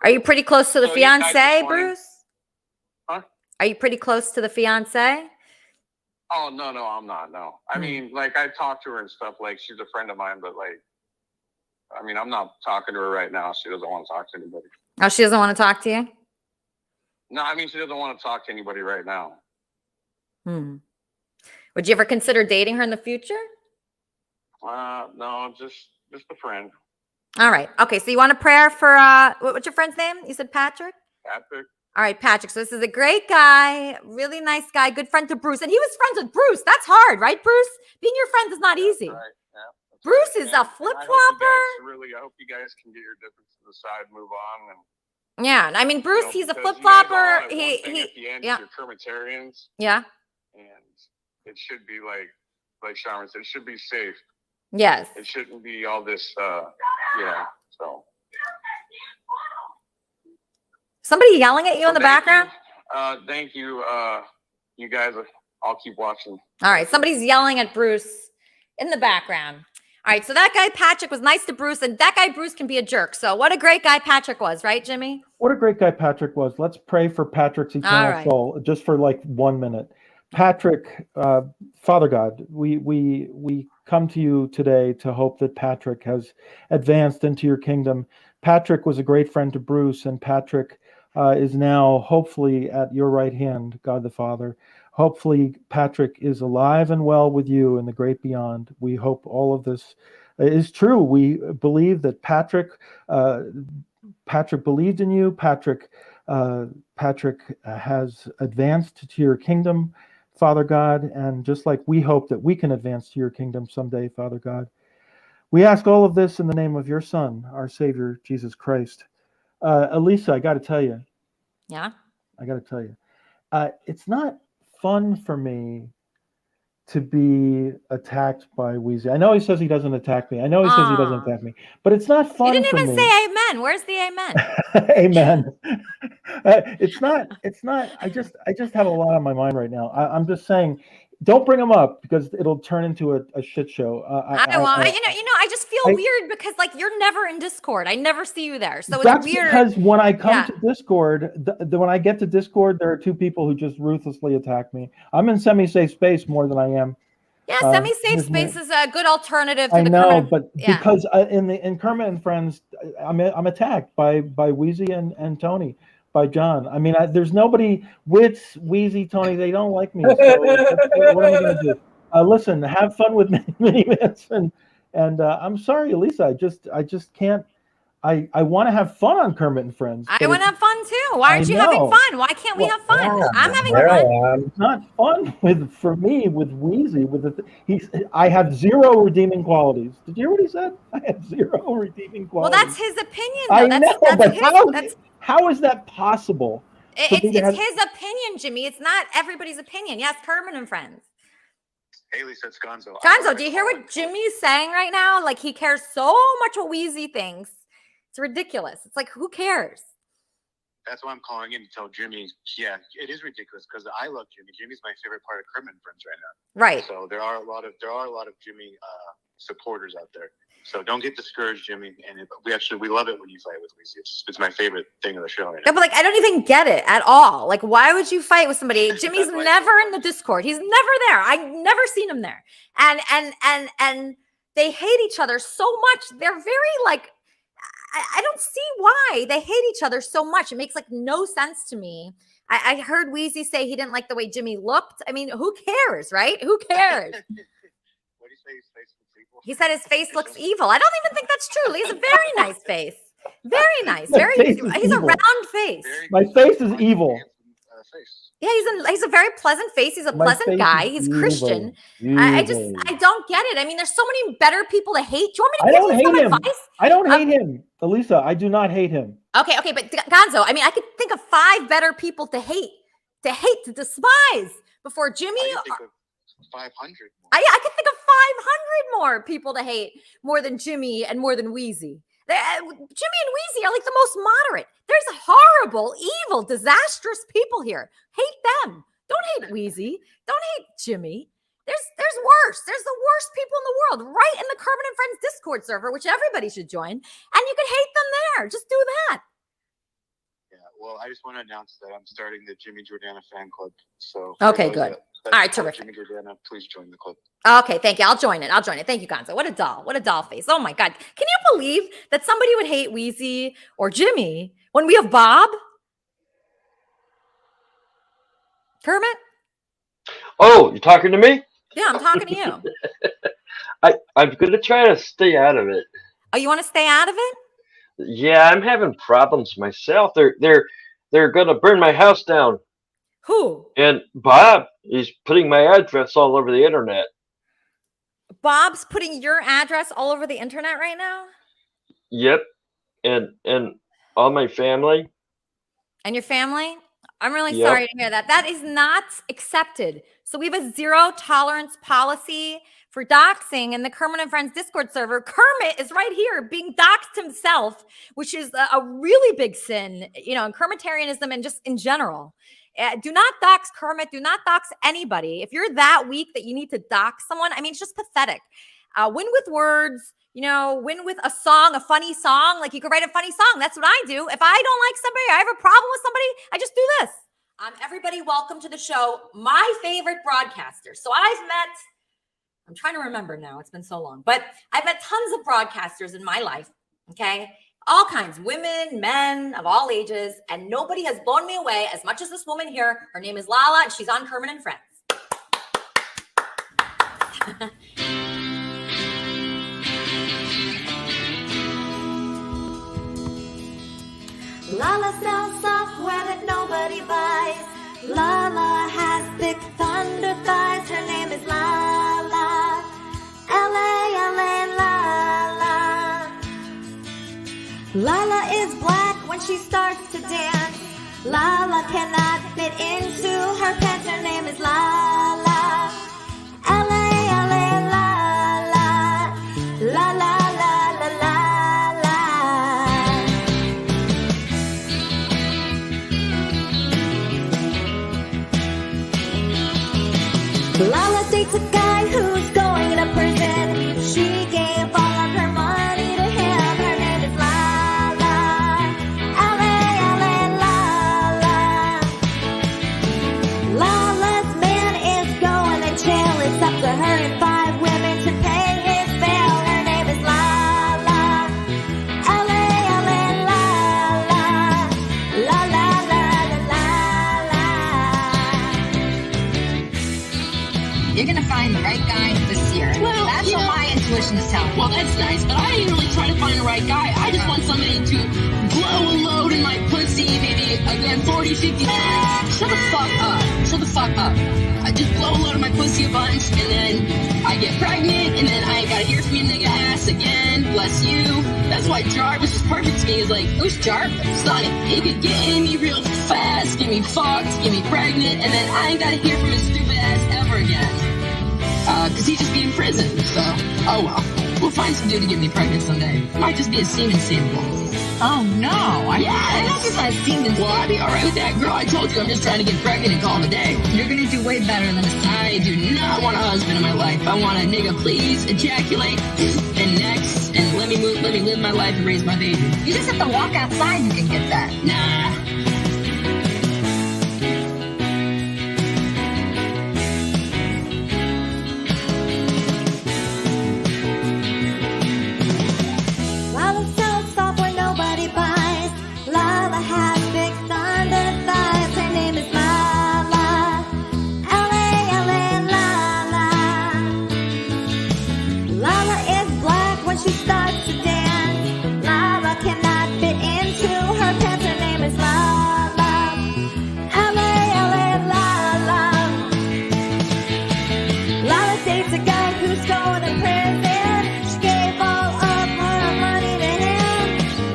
Are you pretty close to the fiance, Bruce? Huh? Are you pretty close to the fiance? Oh, no, I'm not, no. I mean, like, I talk to her and stuff, like, she's a friend of mine, but, like, I mean, I'm not talking to her right now. She doesn't want to talk to anybody. Oh, she doesn't want to talk to you? No, I mean, she doesn't want to talk to anybody right now. Would you ever consider dating her in the future? No, just a friend. All right. Okay. So you want a prayer for what's your friend's name? You said Patrick? Patrick. All right, Patrick. So this is a great guy, really nice guy, good friend to Bruce. And he was friends with Bruce. That's hard, right, Bruce? Being your friend is not easy. Right. Yeah, Bruce right. is a flip-flopper. I hope you guys can get your differences aside, move on. And, yeah. I mean, Bruce, he's a flip-flopper. Yeah. You're Kermitarians. Yeah. And it should be like Sharma said, it should be safe. Yes. It shouldn't be all this, so. Somebody yelling at you in the background? Thank you. You guys, I'll keep watching. All right. Somebody's yelling at Bruce in the background. All right. So that guy, Patrick, was nice to Bruce, and that guy, Bruce, can be a jerk. So what a great guy Patrick was, right, Jimmy? What a great guy Patrick was. Let's pray for Patrick's eternal soul just for like 1 minute. Patrick, Father God, we come to you today to hope that Patrick has advanced into your kingdom. Patrick was a great friend to Bruce, and Patrick is now hopefully at your right hand, God the Father. Hopefully Patrick is alive and well with you in the great beyond. We hope all of this is true. We believe that Patrick believed in you. Patrick has advanced to your kingdom, Father God, and just like we hope that we can advance to your kingdom someday, Father God. We ask all of this in the name of your Son, our Savior, Jesus Christ. Elisa, I got to tell you. Yeah? I got to tell you. It's not fun for me to be attacked by Wheezy. I know he says he doesn't attack me. I know he says he doesn't attack me. But it's not fun for me. You didn't even say amen. Where's the amen? Amen. It's not. I just have a lot on my mind right now. I'm just saying, don't bring him up because it'll turn into a shit show. I just feel weird because like you're never in Discord. I never see you there, so that's it's weird. Because when I come to Discord, when I get to Discord, there are two people who just ruthlessly attack me. I'm in semi-safe space more than I am. Yeah, semi-safe space is a good alternative to I the know, Kermit. but because in Kermit and Friends, I'm attacked by Wheezy and Tony. By John. I mean, there's nobody. Wits, Wheezy, Tony, they don't like me. So what am I going to do? Listen, have fun with Minivans, and I'm sorry, Elisa. I just can't. I want to have fun on Kermit and Friends. I want to have fun too. Why aren't you having fun? Why can't we have fun? I'm having fun. It's not fun for me with Wheezy. I have zero redeeming qualities. Did you hear what he said? I have zero redeeming qualities. Well, that's his opinion. Though. How is that possible? It's his opinion, Jimmy. It's not everybody's opinion. Yes, Kermit and Friends. Hey, Lisa, it's Gonzo. Gonzo, do you hear what Jimmy's saying right now? Like, he cares so much what Wheezy thinks. It's ridiculous. It's like, who cares? That's why I'm calling in to tell Jimmy, yeah, it is ridiculous because I love Jimmy. Jimmy's my favorite part of Kermit and Friends right now. Right. So there are a lot of Jimmy supporters out there. So don't get discouraged, Jimmy. And we love it when you fight with Wheezy. It's my favorite thing of the show right now. Yeah, but like I don't even get it at all. Like, why would you fight with somebody? Jimmy's never in the Discord. He's never there. I've never seen him there. And they hate each other so much. They're very like I don't see why they hate each other so much. It makes like no sense to me. I heard Wheezy say he didn't like the way Jimmy looked. I mean, who cares, right? Who cares? What do you say? His face looks evil? He said his face looks evil. I don't even think that's true. He has a very nice face. Very nice. He's a round face. My face is evil. Yeah, he's a very pleasant face. He's a pleasant guy. He's Christian. I don't get it. I mean, there's so many better people to hate. Do you want me to give you some advice? I don't hate him, Elisa. I do not hate him. Okay, but Gonzo, I mean, I could think of 5 better people to hate, to despise before Jimmy. I think of 500 more. I could think of 500 more people to hate more than Jimmy and more than Wheezy. Jimmy and Wheezy are like the most moderate. There's horrible, evil, disastrous people here. Hate them. Don't hate Wheezy. Don't hate Jimmy. There's worse. There's the worst people in the world right in the Kermit and Friends Discord server, which everybody should join. And you can hate them there. Just do that. Yeah, well, I just want to announce that I'm starting the Jimmy Jordana fan club. So okay, good. All right, terrific. Jimmy Jordana, please join the club. Okay, thank you. I'll join it. Thank you, Gonzo. What a doll. What a doll face. Oh my God. Can you believe that somebody would hate Wheezy or Jimmy when we have Bob? Kermit? Oh, you're talking to me? Yeah, I'm talking to you. I'm going to try to stay out of it. Oh, you want to stay out of it? Yeah, I'm having problems myself. They're gonna burn my house down. Who? And Bob is putting my address all over the internet. Bob's putting your address all over the internet right now? Yep. And all my family. And your family? I'm really Yep. sorry to hear that. That is not accepted. So we have a zero tolerance policy for doxing in the Kermit and Friends Discord server. Kermit is right here being doxed himself, which is a really big sin, you know, in Kermitarianism and just in general. Do not dox Kermit. Do not dox anybody. If you're that weak that you need to dox someone, I mean, it's just pathetic. Win with words, you know, win with a song, a funny song. Like you could write a funny song. That's what I do. If I don't like somebody, I have a problem with somebody, I just do this. Everybody, welcome to the show. My favorite broadcaster. So I'm trying to remember now. It's been so long, but I've met tons of broadcasters in my life. Okay. All kinds, women, men of all ages, and nobody has blown me away as much as this woman here. Her name is Lala, and she's on Kermit and Friends. Lala sells software that nobody buys. Lala has thick thunder thighs. Her name is Lala. L-A-L-A, Lala. Lala is black when she starts to dance. Lala cannot fit into her pants. Her name is Lala. L-A-L-A, Lala. La la la la la la. Lala dates a guy who's going to prison. She gave all of her money to him. Her name is Lala. L-A-L-A, Lala. Lala's man is going to jail. It's up to her and 5 women to pay his bail. Her name is Lala. L-A-L-A, Lala. La la la la la la. You're gonna find the right guy this year. Well, that's what my intuition is telling me. Well, that's nice, but I ain't really trying to find the right guy. I just want somebody to blow a load in my pussy, maybe again 40, 50 times. Shut the fuck up. Shut the fuck up. I just blow a load in my pussy a bunch, and then I get pregnant, and then I ain't gotta hear from your nigga ass again. Bless you. That's why Jarvis is perfect to me. He's like, who's Jarvis? Son, he could get in me real fast, get me fucked, get me pregnant, and then I ain't gotta hear from his stupid ass ever again. Cause he'd just be in prison, so, oh well. We'll find some dude to get me pregnant someday. Might just be a semen sample. Oh no! I don't just want a semen. Well, I'd be alright with that, girl. I told you I'm just trying to get pregnant and call it a day. You're gonna do way better than this. I do not want a husband in my life. I want a nigga, please ejaculate and next, and let me live my life and raise my baby. You just have to walk outside and you can get that. Nah. Lala sells software nobody buys. Lala has big thunder thighs. Her name is Lala. L-A-L-A, Lala. Lala is black when she starts to dance. Lala cannot fit into her pants. Her name is Lala. L-A-L-A, Lala. Lala dates a guy who's going to prison. She gave all of her money to him.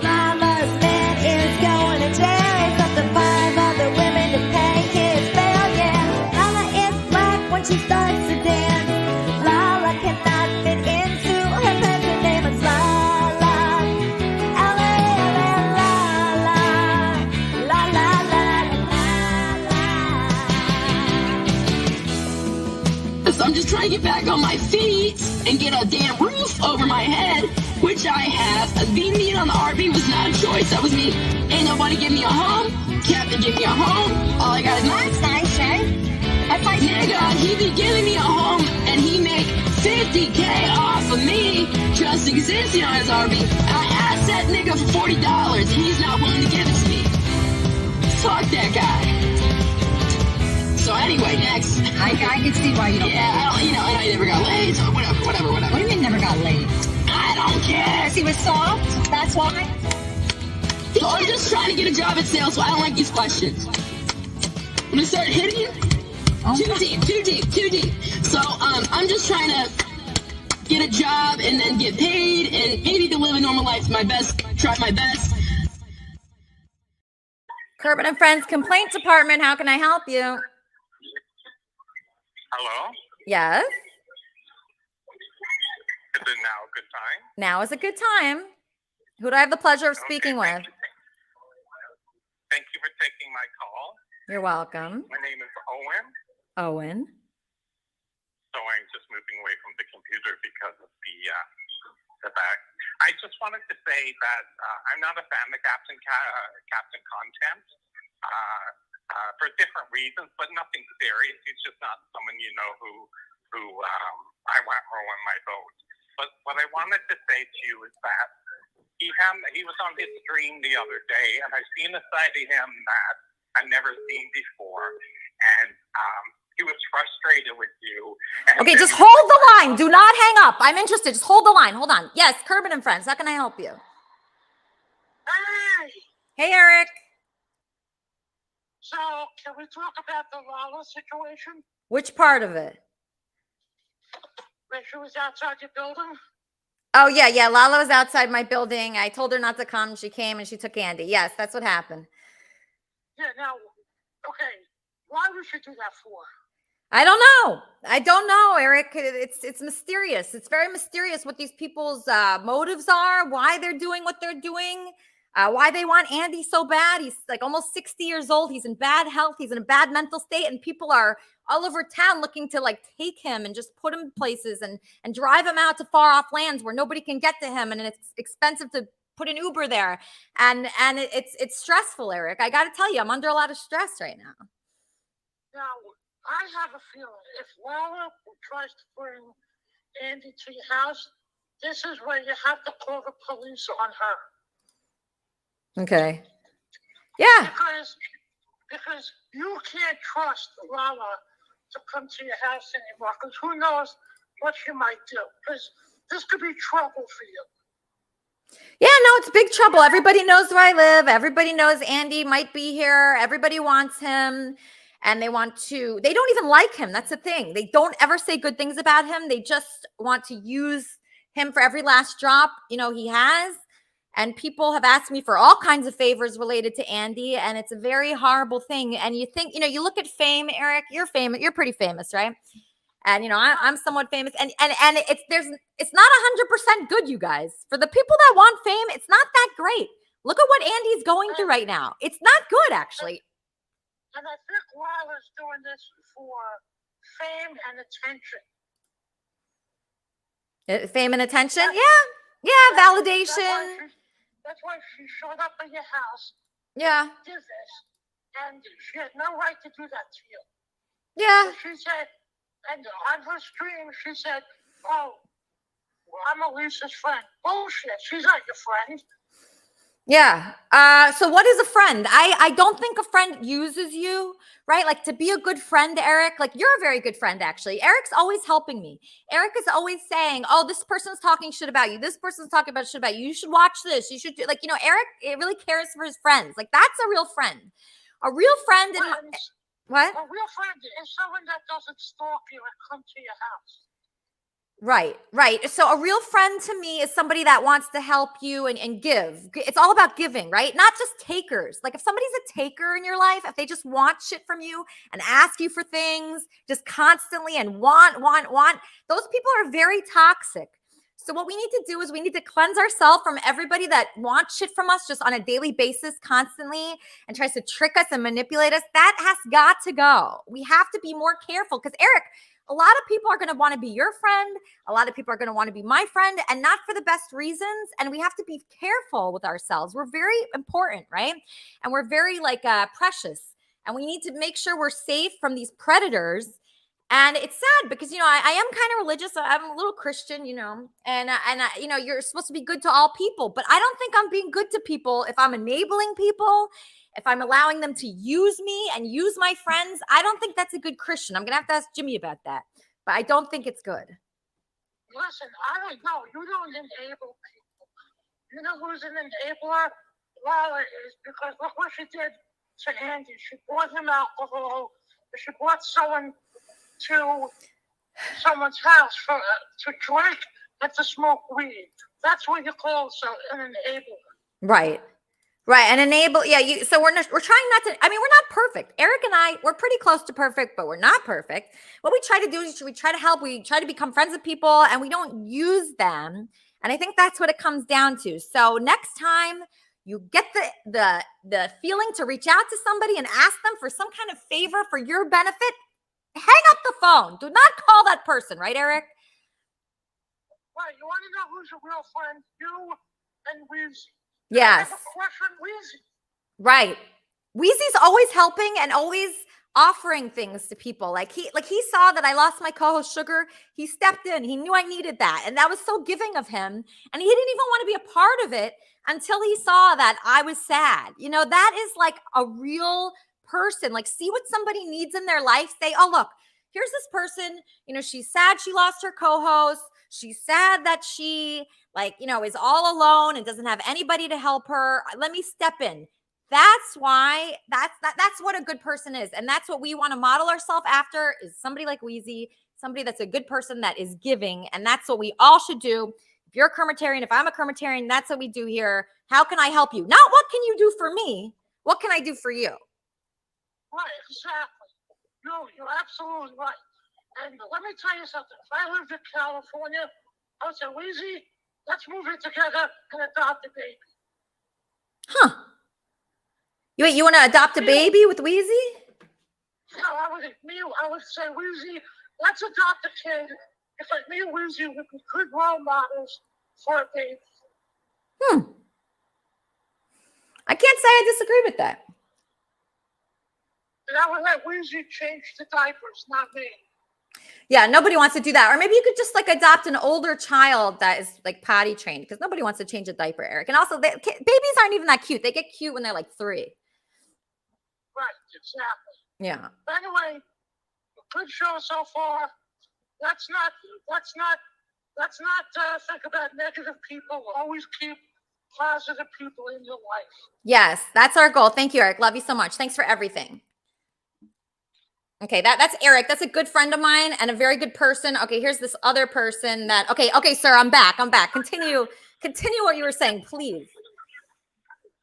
Lala's man is going to jail. It's up to 5 other women to pay his bail, yeah. Lala is black when she starts to dance. Lala cannot fit into her pants. Her name is Lala. L-A-L-A, Lala. La la la la la. So I'm just trying to get back on my feet and get a damn roof over my head, which I have. Being mean on the RV was not a choice. That was me. Ain't nobody give me a home. Captain give me a home. All I got is mine. That's nice, right? That's like Nigga, he be giving me a home, and he make $50K off of me just existing on his RV. I asked that nigga for $40, and he's not willing to give it to me. Fuck that guy. So anyway, next. I can see why you don't. Yeah, and I never got laid, so whatever. What do you mean never got laid? I don't Yes, he was soft. That's why. So I'm just trying to get a job at sales, so I don't like these questions. I'm gonna start hitting you. Too deep. So I'm just trying to get a job and then get paid and maybe to live a normal life. Try my best. Kermit and Friends Complaint Department. How can I help you? Hello? Yes. Is it now a good time? Now is a good time. Who do I have the pleasure of speaking with? Thank you for taking my call. You're welcome. My name is Owen. Owen. So I'm just moving away from the computer because of the back. I just wanted to say that I'm not a fan of Captain Content for different reasons, but nothing serious. He's just not someone who I want rolling my vote. But what I wanted to say to you is that he was on his stream the other day, and I've seen a side of him that I've never seen before, and he was frustrated with you. Okay, just hold the line. Do not hang up. I'm interested. Just hold the line. Hold on. Yes, Kermit and Friends. How can I help you? Hi. Hey, Eric. So, can we talk about the Lala situation? Which part of it? When she was outside your building? Oh, yeah. Lala was outside my building. I told her not to come. She came and she took Andy. Yes, that's what happened. Yeah, now, okay. Why would she do that for? I don't know, Eric. It's mysterious. It's very mysterious what these people's motives are, why they're doing what they're doing, why they want Andy so bad. He's like almost 60 years old. He's in bad health. He's in a bad mental state, and people are all over town looking to like take him and just put him places and drive him out to far off lands where nobody can get to him, and it's expensive to put an Uber there, and it's stressful, Eric. I got to tell you, I'm under a lot of stress right now. Now, I have a feeling if Lala tries to bring Andy to your house, this is where you have to call the police on her. Okay. Yeah. Because you can't trust Lala to come to your house anymore, because who knows what she might do. Because this could be trouble for you. Yeah, no, it's big trouble. Everybody knows where I live. Everybody knows Andy might be here. Everybody wants him. And they don't even like him. That's the thing. They don't ever say good things about him. They just want to use him for every last drop, he has. And people have asked me for all kinds of favors related to Andy. And it's a very horrible thing. And you think, you look at fame, Eric, you're famous. You're pretty famous, right? And, I'm somewhat famous. And it's not 100% good, you guys. For the people that want fame, it's not that great. Look at what Andy's going through right now. It's not good, actually. And I think Lala's doing this for fame and attention. Fame and attention? Yeah, validation. That's why she showed up at your house. Yeah. Did this. And she had no right to do that to you. Yeah. So she said, and on her stream, she said, oh, well, I'm Elisa's friend. Bullshit. She's not your friend. Yeah. So what is a friend? I don't think a friend uses you, right? Like to be a good friend, Eric, like you're a very good friend, actually. Eric's always helping me. Eric is always saying, oh, this person's talking shit about you. This person's talking about shit about you. You should watch this. You should do Eric, it really cares for his friends. Like that's a real friend. A real friend. What? A real friend is someone that doesn't stalk you and come to your house. Right. So a real friend to me is somebody that wants to help you and give. It's all about giving, right? Not just takers. Like if somebody's a taker in your life, if they just want shit from you and ask you for things just constantly and want, those people are very toxic. So what we need to do is we need to cleanse ourselves from everybody that wants shit from us just on a daily basis constantly and tries to trick us and manipulate us. That has got to go. We have to be more careful because Eric, a lot of people are going to want to be your friend. A lot of people are going to want to be my friend and not for the best reasons. And we have to be careful with ourselves. We're very important, right? And we're very precious. And we need to make sure we're safe from these predators. And it's sad because, I am kind of religious. I'm a little Christian, and you're supposed to be good to all people. But I don't think I'm being good to people if I'm enabling people, if I'm allowing them to use me and use my friends. I don't think that's a good Christian. I'm going to have to ask Jimmy about that. But I don't think it's good. Listen, I don't know. You don't enable You know who's an enabler? Lala is, because look what she did to Andy. She bought him alcohol. She brought someone to someone's house to drink and to smoke weed. That's what you call an enabler. Right. Right. And enable. Yeah. So we're trying not to, I mean, we're not perfect. Eric and I, we're pretty close to perfect, but we're not perfect. What we try to do is we try to help. We try to become friends with people and we don't use them. And I think that's what it comes down to. So next time you get the feeling to reach out to somebody and ask them for some kind of favor for your benefit, hang up the phone. Do not call that person. Right, Eric? Right. You want to know who's a real friend? You and Weezy. Yes. I have a crush on Weezy. Right. Weezy's always helping and always offering things to people. Like he saw that I lost my co-host Sugar. He stepped in. He knew I needed that. And that was so giving of him. And he didn't even want to be a part of it until he saw that I was sad. You know, that is like a real person. Like, see what somebody needs in their life. Say, oh, look, here's this person. You know, she's sad she lost her co-host. She's sad that she, like, you know, is all alone and doesn't have anybody to help her. Let me step in. That's why that's what a good person is. And that's what we want to model ourselves after, is somebody like Weezy, somebody that's a good person that is giving. And that's what we all should do. If you're a Kermitarian, if I'm a Kermitarian, that's what we do here. How can I help you? Not what can you do for me? What can I do for you? Right, exactly. No, you're absolutely right. And let me tell you something. If I lived in California, I would say, Weezy, let's move in together and adopt a baby. Huh. Wait, you want to adopt a baby with Weezy? No, I would say, Weezy, let's adopt a kid. If like me and Weezy would be good role models for a baby. I can't say I disagree with that. And I would let Weezy change the diapers, not me. Yeah, nobody wants to do that. Or maybe you could just like adopt an older child that is like potty trained, because nobody wants to change a diaper, Eric. And also, babies aren't even that cute. They get cute when they're like 3. Right, exactly. Yeah. But anyway, good show so far. Let's not think about negative people. Always keep positive people in your life. Yes, that's our goal. Thank you, Eric. Love you so much. Thanks for everything. Okay, that's Eric. That's a good friend of mine and a very good person. Okay, here's this other person that, okay, sir, I'm back. Continue what you were saying, please.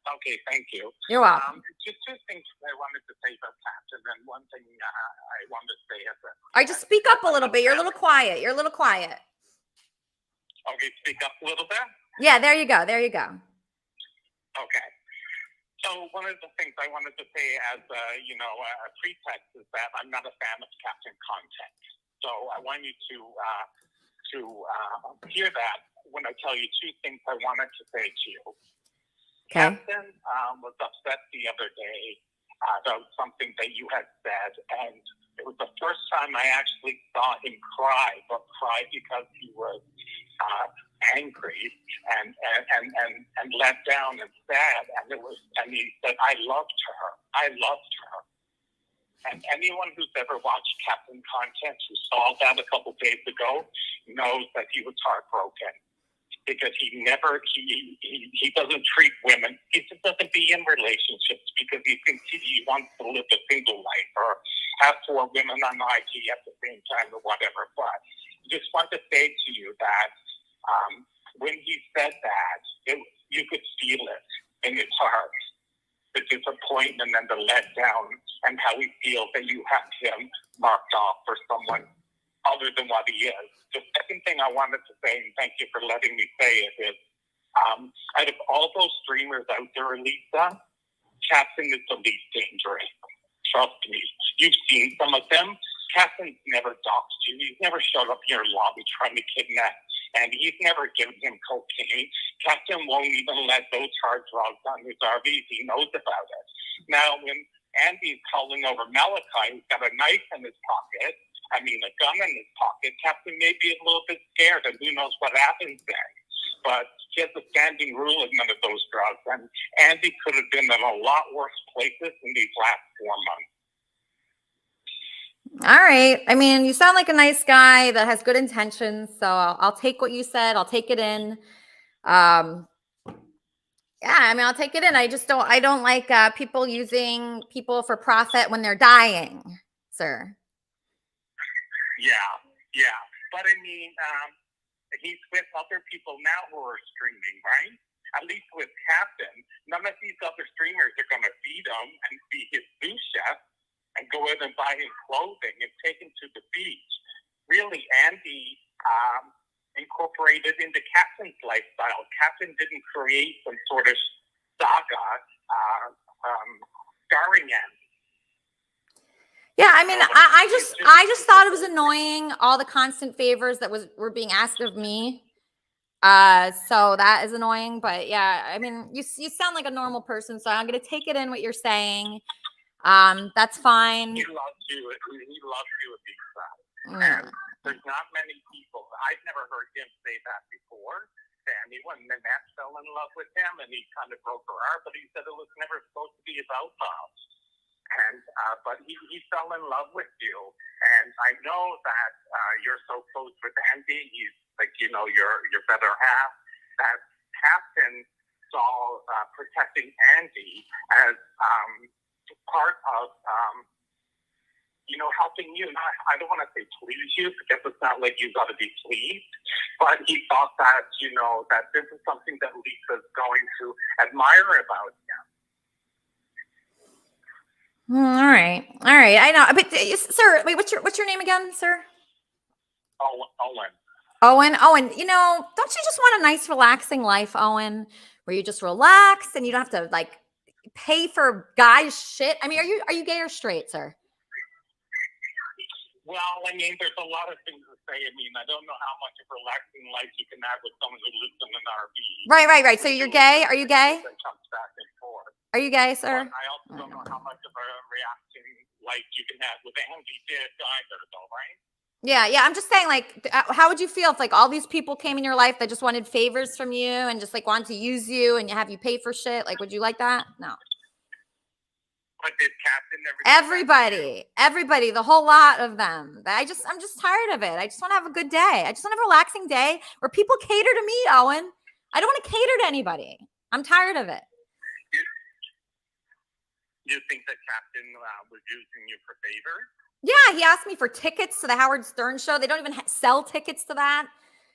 Okay, thank you. You're welcome. Just 2 things I wanted to say about Captain, and one thing I wanted to say as a... All right, just speak up a little bit. You're a little quiet. Okay, speak up a little bit? Yeah, there you go. Okay. So one of the things I wanted to say as a pretext is that I'm not a fan of Captain content. So I want you to hear that when I tell you 2 things I wanted to say to you. Okay. Captain was upset the other day about something that you had said, and it was the first time I actually saw him cry, but cry because he was angry and let down and sad, and he said, I loved her. And anyone who's ever watched Captain content who saw that a couple days ago knows that he was heartbroken, because he doesn't treat women. He just doesn't be in relationships because he thinks he wants to live a single life or have 4 women on IG at the same time or whatever. But I just want to say to you that when he said that, you could feel it in his heart, the disappointment and the letdown, and how he feels that you have him marked off for someone other than what he is. The second thing I wanted to say, and thank you for letting me say it, is out of all those streamers out there, Lisa, Captain is the least dangerous. Trust me. You've seen some of them. Captain's never doxed you. He's never showed up in your lobby trying to kidnap, and he's never given him cocaine. Captain won't even let those hard drugs on his RVs. He knows about it. Now, when Andy's calling over Malachi, who's got a knife in his pocket, a gun in his pocket, Captain may be a little bit scared, and who knows what happens then. But he has a standing rule of none of those drugs, and Andy could have been in a lot worse places in these last 4 months. All right. I mean, you sound like a nice guy that has good intentions, so I'll take what you said. I'll take it in. Yeah, I mean, I'll take it in. I don't like people using people for profit when they're dying, sir. Yeah. But I mean, he's with other people now who are streaming, right? At least with Captain, none of these other streamers are going to feed him and be his sous chef and go in and buy him clothing and take him to the beach. Really, Andy incorporated into Captain's lifestyle. Captain didn't create some sort of saga starring Andy. Yeah, I mean, I just thought it was annoying, all the constant favors that were being asked of me. So that is annoying, but yeah, I mean, you sound like a normal person, so I'm gonna take it in what you're saying. That's fine. He loves you. He loves you a big crowd. Yeah. And there's not many people. I've never heard him say that before. And when Nanette fell in love with him, and he kind of broke her heart, but he said it was never supposed to be about love. And but he fell in love with you, and I know that you're so close with Andy. He's like, you know, your better half. That Captain saw protecting Andy as part of you know, helping you. Not, I don't want to say please you, because it's not like you got to be pleased, but he thought that, you know, that this is something that Lisa's going to admire about him. All right. I know, but sir, wait, what's your name again, sir? Owen. You know, don't you just want a nice, relaxing life, Owen, where you just relax and you don't have to like pay for guys' shit? I mean, are you gay or straight, sir? Well, I mean, there's a lot of things to say. I mean, I don't know how much of a relaxing life you can have with someone who lives in an RV. Right. So you're gay? Are you gay? That comes back and forth. Are you gay, sir? But I also don't know how much of a relaxing life you can have with Andy did either, though, right? Yeah. I'm just saying, like, how would you feel if like all these people came in your life that just wanted favors from you and just like wanted to use you and have you pay for shit? Like, would you like that? No. But did Captain Everybody, the whole lot of them. I'm just tired of it. I just want to have a good day. I just want to have a relaxing day where people cater to me, Owen. I don't want to cater to anybody. I'm tired of it. You think that Captain was using you for favors? Yeah, he asked me for tickets to the Howard Stern show. They don't even sell tickets to that.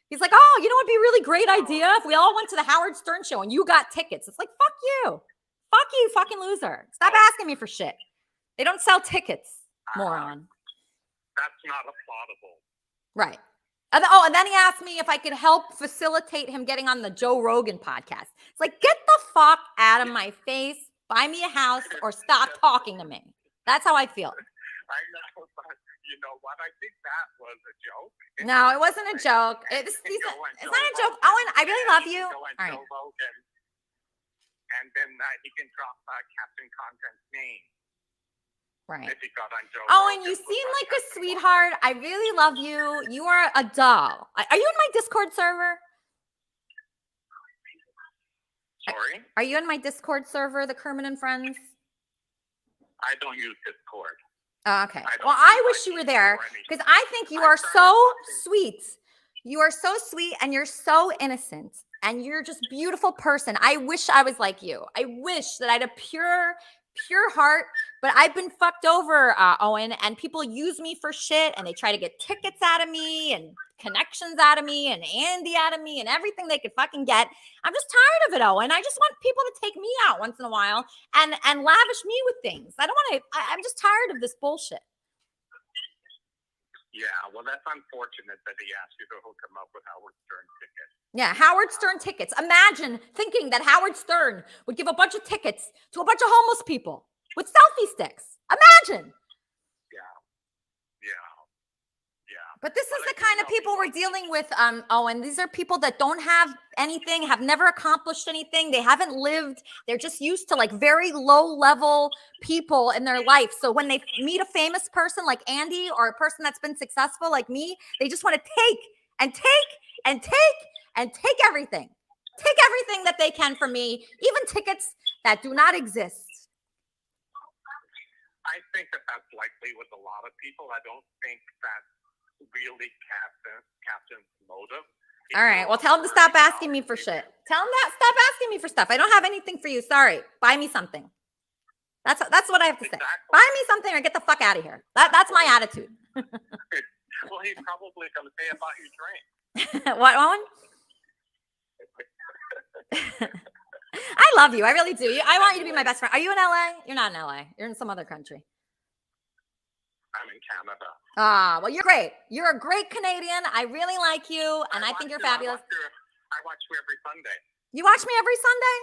He's like, oh, you know what'd be a really great idea if we all went to the Howard Stern show and you got tickets. It's like, fuck you. Fuck you, fucking loser. Stop asking me for shit. They don't sell tickets, moron. That's not applaudable. Right. And then he asked me if I could help facilitate him getting on the Joe Rogan podcast. It's like, get the fuck out of my face, buy me a house, or stop talking to me. That's how I feel. I know, but you know what? I think that was a joke. No, it wasn't a joke. It's not a joke. Owen, I really love you. All right. And then he can drop Captain Content's name. Right. If he got on Joe Owen, Rogan, you seem like a sweetheart. I really love you. You are a doll. Are you in my Discord server? Sorry? Are you in my Discord server, the Kermit and Friends? I don't use Discord. Oh, okay. Well, I wish you were there because I think you are so sweet. You are so sweet and you're so innocent and you're just a beautiful person. I wish I was like you. I wish that I had a pure heart, but I've been fucked over, Owen, and people use me for shit and they try to get tickets out of me and connections out of me and Andy out of me and everything they could fucking get. I'm just tired of it, Owen. I just want people to take me out once in a while and lavish me with things. I don't want to, I'm just tired of this bullshit. Yeah, well, that's unfortunate that he asked you to hook him up with Howard Stern tickets. Yeah, Howard Stern tickets. Imagine thinking that Howard Stern would give a bunch of tickets to a bunch of homeless people with selfie sticks. Imagine. Yeah. But this is the kind of people we're dealing with, Owen. These are people that don't have anything, have never accomplished anything. They haven't lived. They're just used to like very low level people in their life. So when they meet a famous person like Andy or a person that's been successful like me, they just want to take everything. Take everything that they can from me, even tickets that do not exist. I think that that's likely with a lot of people. I don't think that's really Captain's motive. All right. Well, tell him to stop asking me for shit. Tell him that stop asking me for stuff. I don't have anything for you. Sorry. Buy me something. That's what I have to say. Buy me something or get the fuck out of here. That's my attitude. Well, he's probably going to say about your drink. What, Owen? I love you. I really do. I want you to be my best friend. Are you in LA? You're not in LA. You're in some other country. I'm in Canada. Ah, well, you're great. You're a great Canadian. I really like you, and I think you're fabulous. I watch you every Sunday. You watch me every Sunday?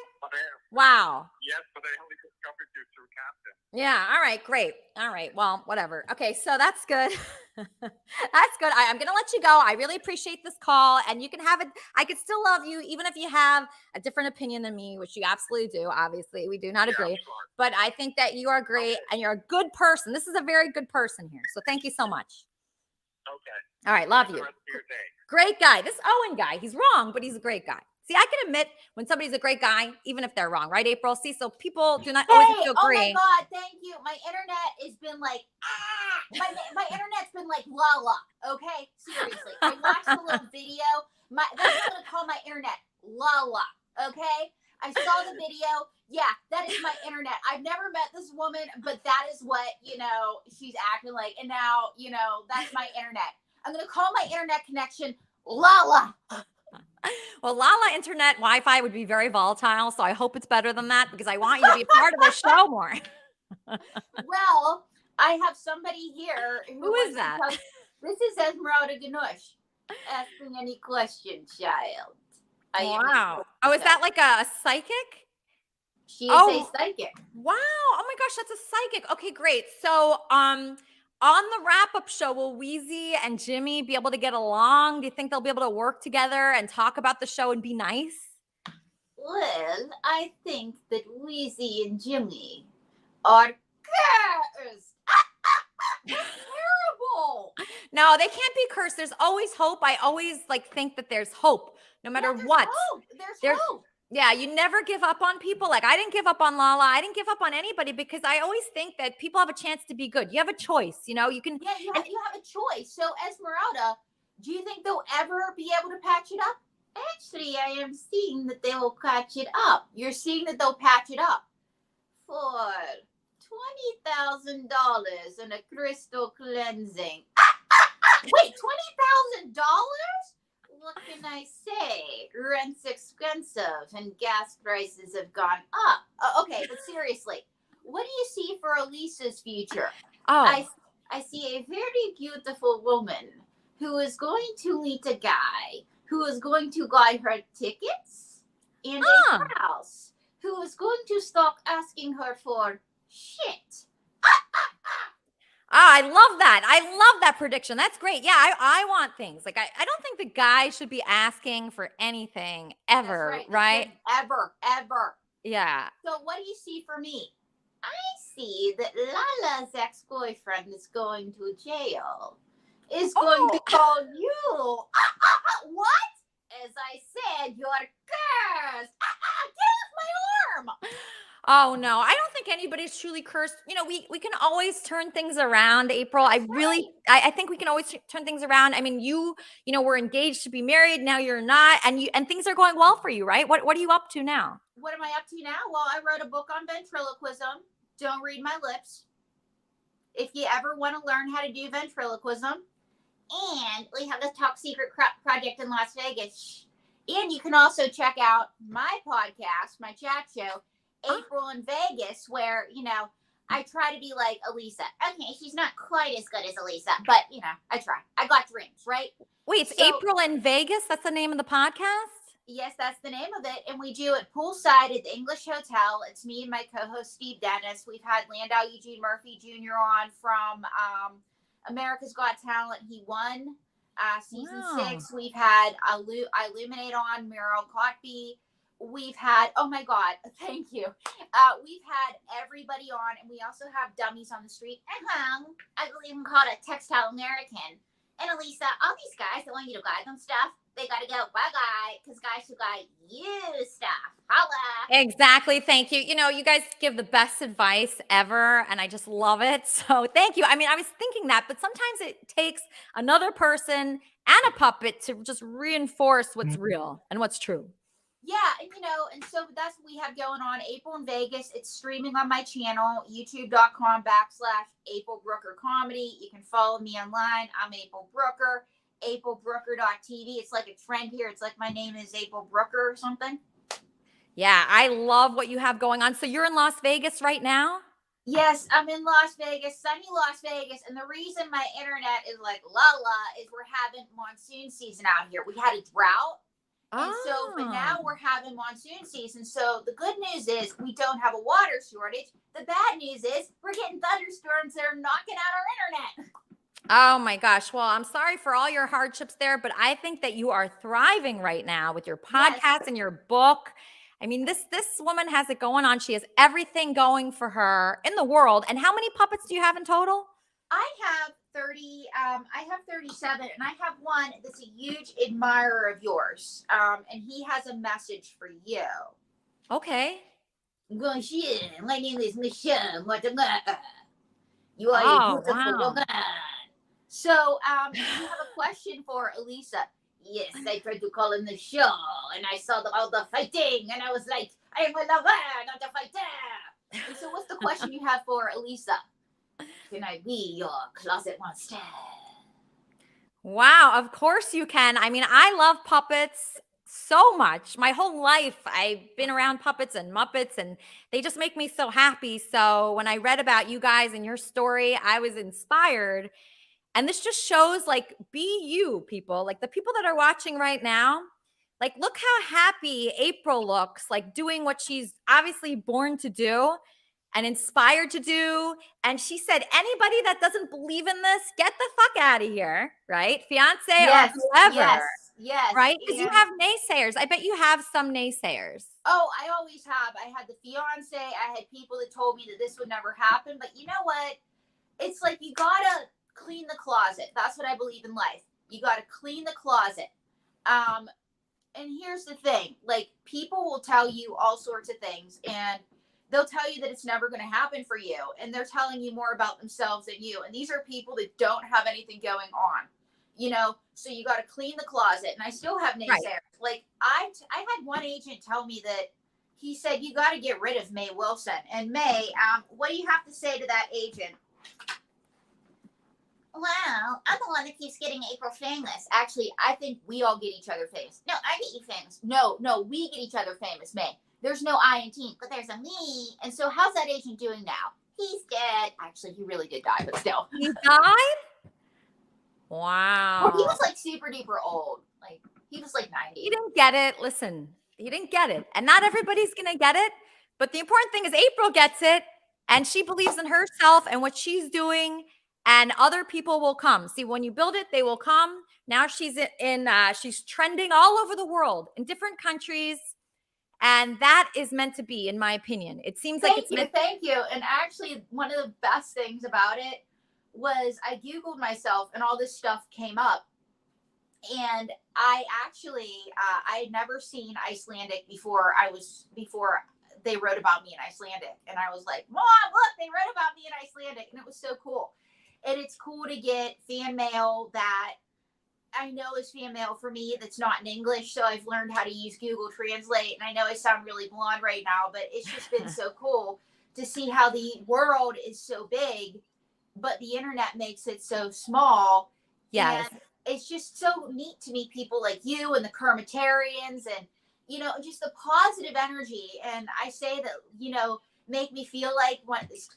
Wow. Yes, but I only discovered you through Captain. Yeah. All right. Great. All right. Well, whatever. Okay. So that's good. That's good. I'm going to let you go. I really appreciate this call, and you can have it. I could still love you, even if you have a different opinion than me, which you absolutely do. Obviously, we do not agree, but I think that you are great and you're a good person. This is a very good person here. So thank you so much. Okay. All right. Love you. Great guy. This Owen guy, he's wrong, but he's a great guy. See, I can admit when somebody's a great guy, even if they're wrong, right, April? See, so people do not always have to agree. Oh my God, thank you. My internet has been like, my internet's been like la. Okay, seriously. I watched a little video. That's what I'm gonna call my internet, la. Okay, I saw the video. Yeah, that is my internet. I've never met this woman, but that is what she's acting like, and now that's my internet. I'm gonna call my internet connection Lala. Well, Lala internet Wi-Fi would be very volatile, so I hope it's better than that because I want you to be part of the show more. Well, I have somebody here. Who is that? This is Esmeralda Ganush asking any question, child. Wow. Oh, is that like a psychic? She is a psychic. Wow. Oh my gosh, that's a psychic. Okay, great. So, on the wrap-up show, will Weezy and Jimmy be able to get along? Do you think they'll be able to work together and talk about the show and be nice? Well, I think that Weezy and Jimmy are cursed. Terrible. No, they can't be cursed. There's always hope. I always think that there's hope, no matter what. Hope. There's hope. Yeah, you never give up on people. Like, I didn't give up on Lala. I didn't give up on anybody because I always think that people have a chance to be good. You have a choice, you can. Yeah, you have a choice. So, Esmeralda, do you think they'll ever be able to patch it up? Actually, I am seeing that they will patch it up. You're seeing that they'll patch it up for $20,000 and a crystal cleansing. Wait, $20,000? What can I say? Rent's expensive and gas prices have gone up. Okay, but seriously, what do you see for Elisa's future? Oh. I see a very beautiful woman who is going to meet a guy who is going to buy her tickets and a house, who is going to stop asking her for shit. I love that. I love that prediction. That's great. Yeah, I want things. Like, I don't think the guy should be asking for anything ever, right? Ever. Yeah. So what do you see for me? I see that Lala's ex-boyfriend is going to jail. Is going to call you. What? As I said, you're cursed. Get off my arm. Oh no, I don't think anybody's truly cursed. We can always turn things around, April. I think we can always turn things around. I mean, you were engaged to be married, now you're not, and things are going well for you, right? What are you up to now? What am I up to now? Well, I wrote a book on ventriloquism. Don't read my lips. If you ever want to learn how to do ventriloquism, and we have this top secret project in Las Vegas. And you can also check out my podcast, my chat show, April in Vegas, where, I try to be like Elisa. Okay, she's not quite as good as Elisa, but, I try. I got dreams, right? Wait, it's April in Vegas? That's the name of the podcast? Yes, that's the name of it. And we do it poolside at the English Hotel. It's me and my co-host, Steve Dennis. We've had Landau Eugene Murphy Jr. on from America's Got Talent. He won season 6. We've had Illuminate on, Meryl Cotby. We've had, oh my God, thank you. We've had everybody on, and we also have Dummies on the Street. I believe I'm called a Textile American. And Elisa, all these guys that want you to guide them stuff, they got to go bye-bye, because guys who guide you stuff Holla. Exactly. Thank you. You know, you guys give the best advice ever, and I just love it. So thank you. I mean, I was thinking that, but sometimes it takes another person and a puppet to just reinforce what's real and what's true. Yeah, and and so that's what we have going on. April in Vegas. It's streaming on my channel, youtube.com/April Brooker Comedy. You can follow me online. I'm April Brooker, aprilbrooker.tv. It's like a trend here. It's like my name is April Brooker or something. Yeah, I love what you have going on. So you're in Las Vegas right now? Yes, I'm in Las Vegas, sunny Las Vegas. And the reason my internet is like is we're having monsoon season out here. We had a drought. And so, but now we're having monsoon season. So the good news is we don't have a water shortage. The bad news is we're getting thunderstorms that are knocking out our internet. Oh my gosh. Well, I'm sorry for all your hardships there, but I think that you are thriving right now with your podcast and your book. I mean, this woman has it going on. She has everything going for her in the world. And how many puppets do you have in total? I have 30. I have 37, and I have one that's a huge admirer of yours. And he has a message for you. Okay. My name is Michelle. You are a beautiful woman. So, you have a question for Elisa. Yes, I tried to call in the show, and I saw all the fighting, and I was like, I am a lover, not a fighter. And so what's the question you have for Elisa? Can I be your closet monster? Wow, of course you can. I mean, I love puppets so much. My whole life, I've been around puppets and Muppets, and they just make me so happy. So when I read about you guys and your story, I was inspired. And this just shows, like, be you, people. Like, the people that are watching right now, like, look how happy April looks, like, doing what she's obviously born to do and inspired to do. And she said, anybody that doesn't believe in this, get the fuck out of here, right? Fiance or whoever. Yes. Right? Because you have naysayers. I bet you have some naysayers. Oh, I always have. I had the fiance. I had people that told me that this would never happen. But you know what? It's like you gotta clean the closet. That's what I believe in life. You gotta clean the closet. And here's the thing. Like, people will tell you all sorts of things, and they'll tell you that it's never going to happen for you. And they're telling you more about themselves than you. And these are people that don't have anything going on, so you got to clean the closet. And I still have naysayers. Right. Like I had one agent tell me that he said, you got to get rid of May Wilson. And May, what do you have to say to that agent? Well, I'm the one that keeps getting April famous. Actually, I think we all get each other famous. No, I get you famous. No, we get each other famous, May. There's no I in team, but there's a me. And so how's that agent doing now? He's dead. Actually, he really did die, but still. He died? Wow. Well, he was like super duper old. Like, he was like 90. He didn't get it. Listen, he didn't get it. And not everybody's going to get it. But the important thing is April gets it. And she believes in herself and what she's doing. And other people will come. See, when you build it, they will come. Now she's she's trending all over the world in different countries. And that is meant to be, in my opinion. It seems like it's meant. Thank you. And actually, one of the best things about it was I Googled myself and all this stuff came up. And I actually, I had never seen Icelandic before they wrote about me in Icelandic. And I was like, Mom, look, they wrote about me in Icelandic. And it was so cool. And it's cool to get fan mail that I know is fan mail for me that's not in English. So I've learned how to use Google Translate. And I know I sound really blonde right now, but it's just been so cool to see how the world is so big, but the internet makes it so small. Yes. And it's just so neat to meet people like you and the Kermitarians and, just the positive energy. And I say that, make me feel like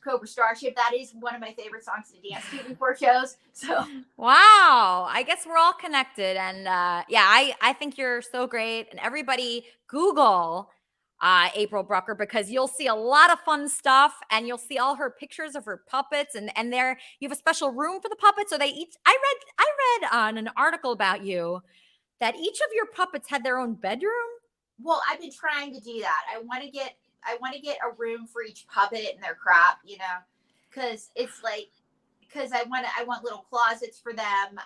Cobra Starship. That is one of my favorite songs to dance to before shows. So wow, I guess we're all connected. And I think you're so great. And everybody Google April Brooker, because you'll see a lot of fun stuff, and you'll see all her pictures of her puppets, and there you have a special room for the puppets. So they each I read on an article about you that each of your puppets had their own bedroom. Well, I've been trying to do that. I want to get a room for each puppet and their crap, because I want little closets for them.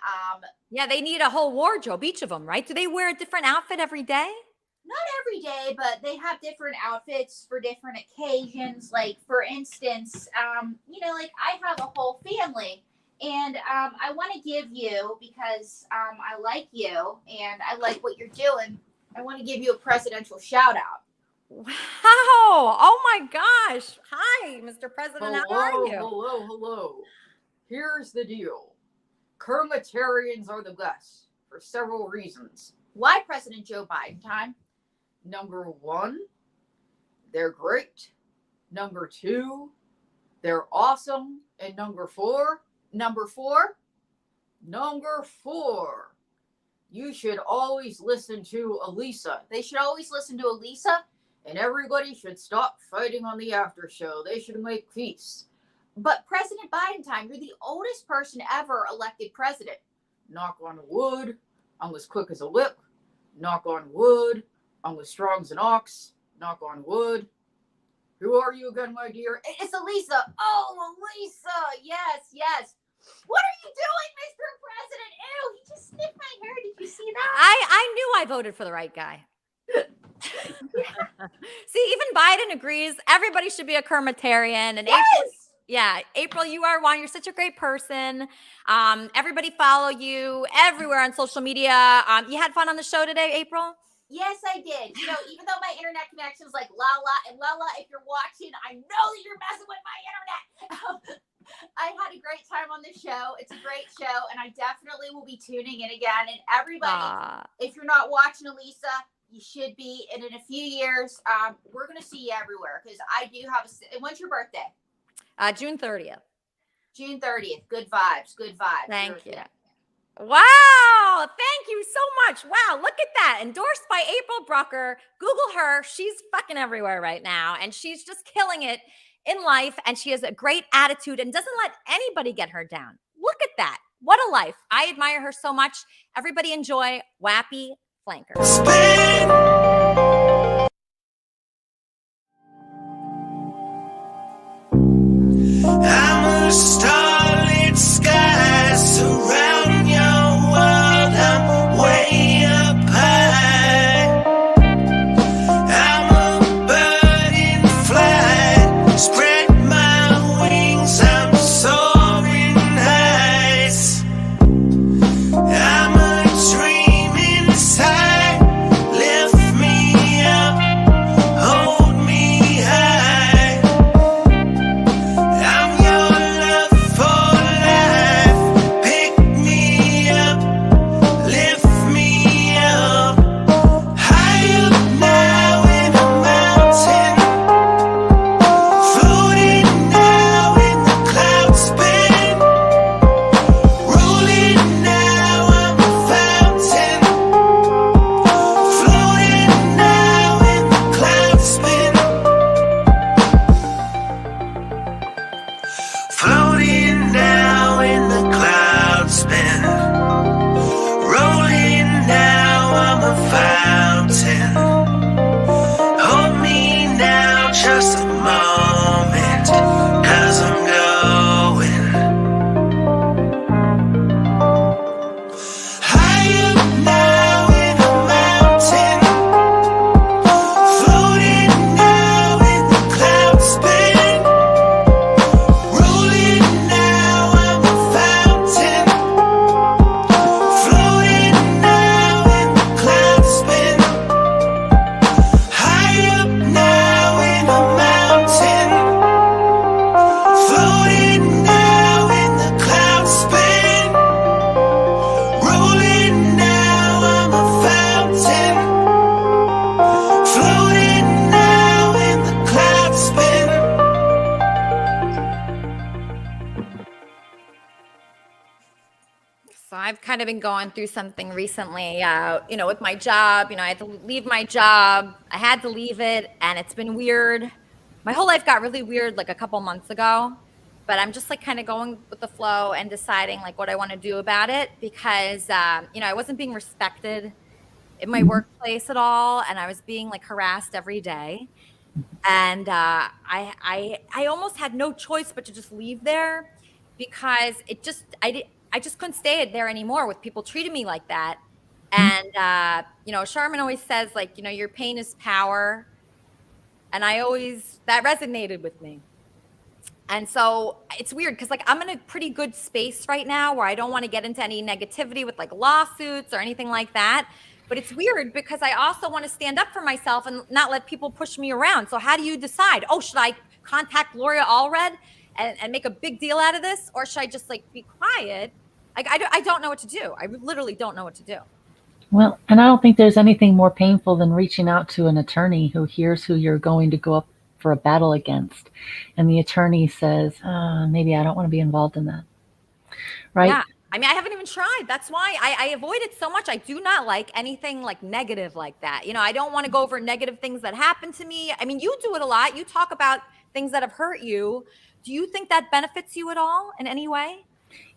Yeah, they need a whole wardrobe, each of them, right? Do they wear a different outfit every day? not every day, but they have different outfits for different occasions. Like, for instance, like I have a whole family, and I want to give you, because I like you and I like what you're doing, I want to give you a presidential shout out. Wow. Oh my gosh. Hi, Mr. President. How are you? Hello. Here's the deal. Kermitarians are the best for several reasons. Why President Joe Biden time? Number 1, they're great. Number 2, they're awesome. And number 4, you should always listen to Elisa. They should always listen to Elisa. And everybody should stop fighting on the after show. They should make peace. But President Biden time, you're the oldest person ever elected president. Knock on wood, I'm as quick as a whip. Knock on wood, I'm as strong as an ox. Knock on wood. Who are you again, my dear? It's Elisa. Oh, Elisa. Yes. What are you doing, Mr. President? Ew, he just sniffed my hair. Did you see that? I knew I voted for the right guy. See, even Biden agrees. Everybody should be a Kermitarian. And yes! April, you are one. You're such a great person. Everybody follow you everywhere on social media. You had fun on the show today, April? Yes, I did. Even though my internet connection is like Lala, and Lala, if you're watching, I know that you're messing with my internet. I had a great time on the show. It's a great show, and I definitely will be tuning in again. And everybody, if you're not watching Elisa, you should be. And in a few years, we're going to see you everywhere, because I do have when's your birthday? June 30th. June 30th. Good vibes. Thank you. Wow. Thank you so much. Wow. Look at that. Endorsed by April Brucker. Google her. She's fucking everywhere right now. And she's just killing it in life. And she has a great attitude and doesn't let anybody get her down. Look at that. What a life. I admire her so much. Everybody enjoy Wappy Flanker. I'm a starlit sky surrounding your world. I'm way up high. I'm a bird in flight. Spread my wings. I'm soaring heights. I'm a dream inside. Lift me up. Hold me high. Just a moment, 'cause I'm going high up now in a mountain, floating now in the cloud spin, rolling now, I'm a fountain, floating now in the cloud spin, high up now in a mountain, floating now in the cloud spin, rolling now, I'm a fountain, floating now in the cloud spin. So I've kind of been going through something recently, with my job. I had to leave my job. I had to leave it, and it's been weird. My whole life got really weird like a couple months ago, but I'm just like kind of going with the flow and deciding like what I want to do about it, because I wasn't being respected in my workplace at all, and I was being like harassed every day, and I almost had no choice but to just leave there, because I just couldn't stay there anymore with people treating me like that. And, Charmin always says, like, your pain is power. And that resonated with me. And so it's weird because, like, I'm in a pretty good space right now where I don't want to get into any negativity with like lawsuits or anything like that. But it's weird because I also want to stand up for myself and not let people push me around. So how do you decide? Oh, should I contact Gloria Allred and make a big deal out of this? Or should I just like be quiet? Like, I don't know what to do. I literally don't know what to do. Well, and I don't think there's anything more painful than reaching out to an attorney who hears who you're going to go up for a battle against. And the attorney says, maybe I don't want to be involved in that. Right? Yeah. I mean, I haven't even tried. That's why I avoid it so much. I do not like anything like negative like that. I don't want to go over negative things that happen to me. I mean, you do it a lot. You talk about things that have hurt you. Do you think that benefits you at all in any way?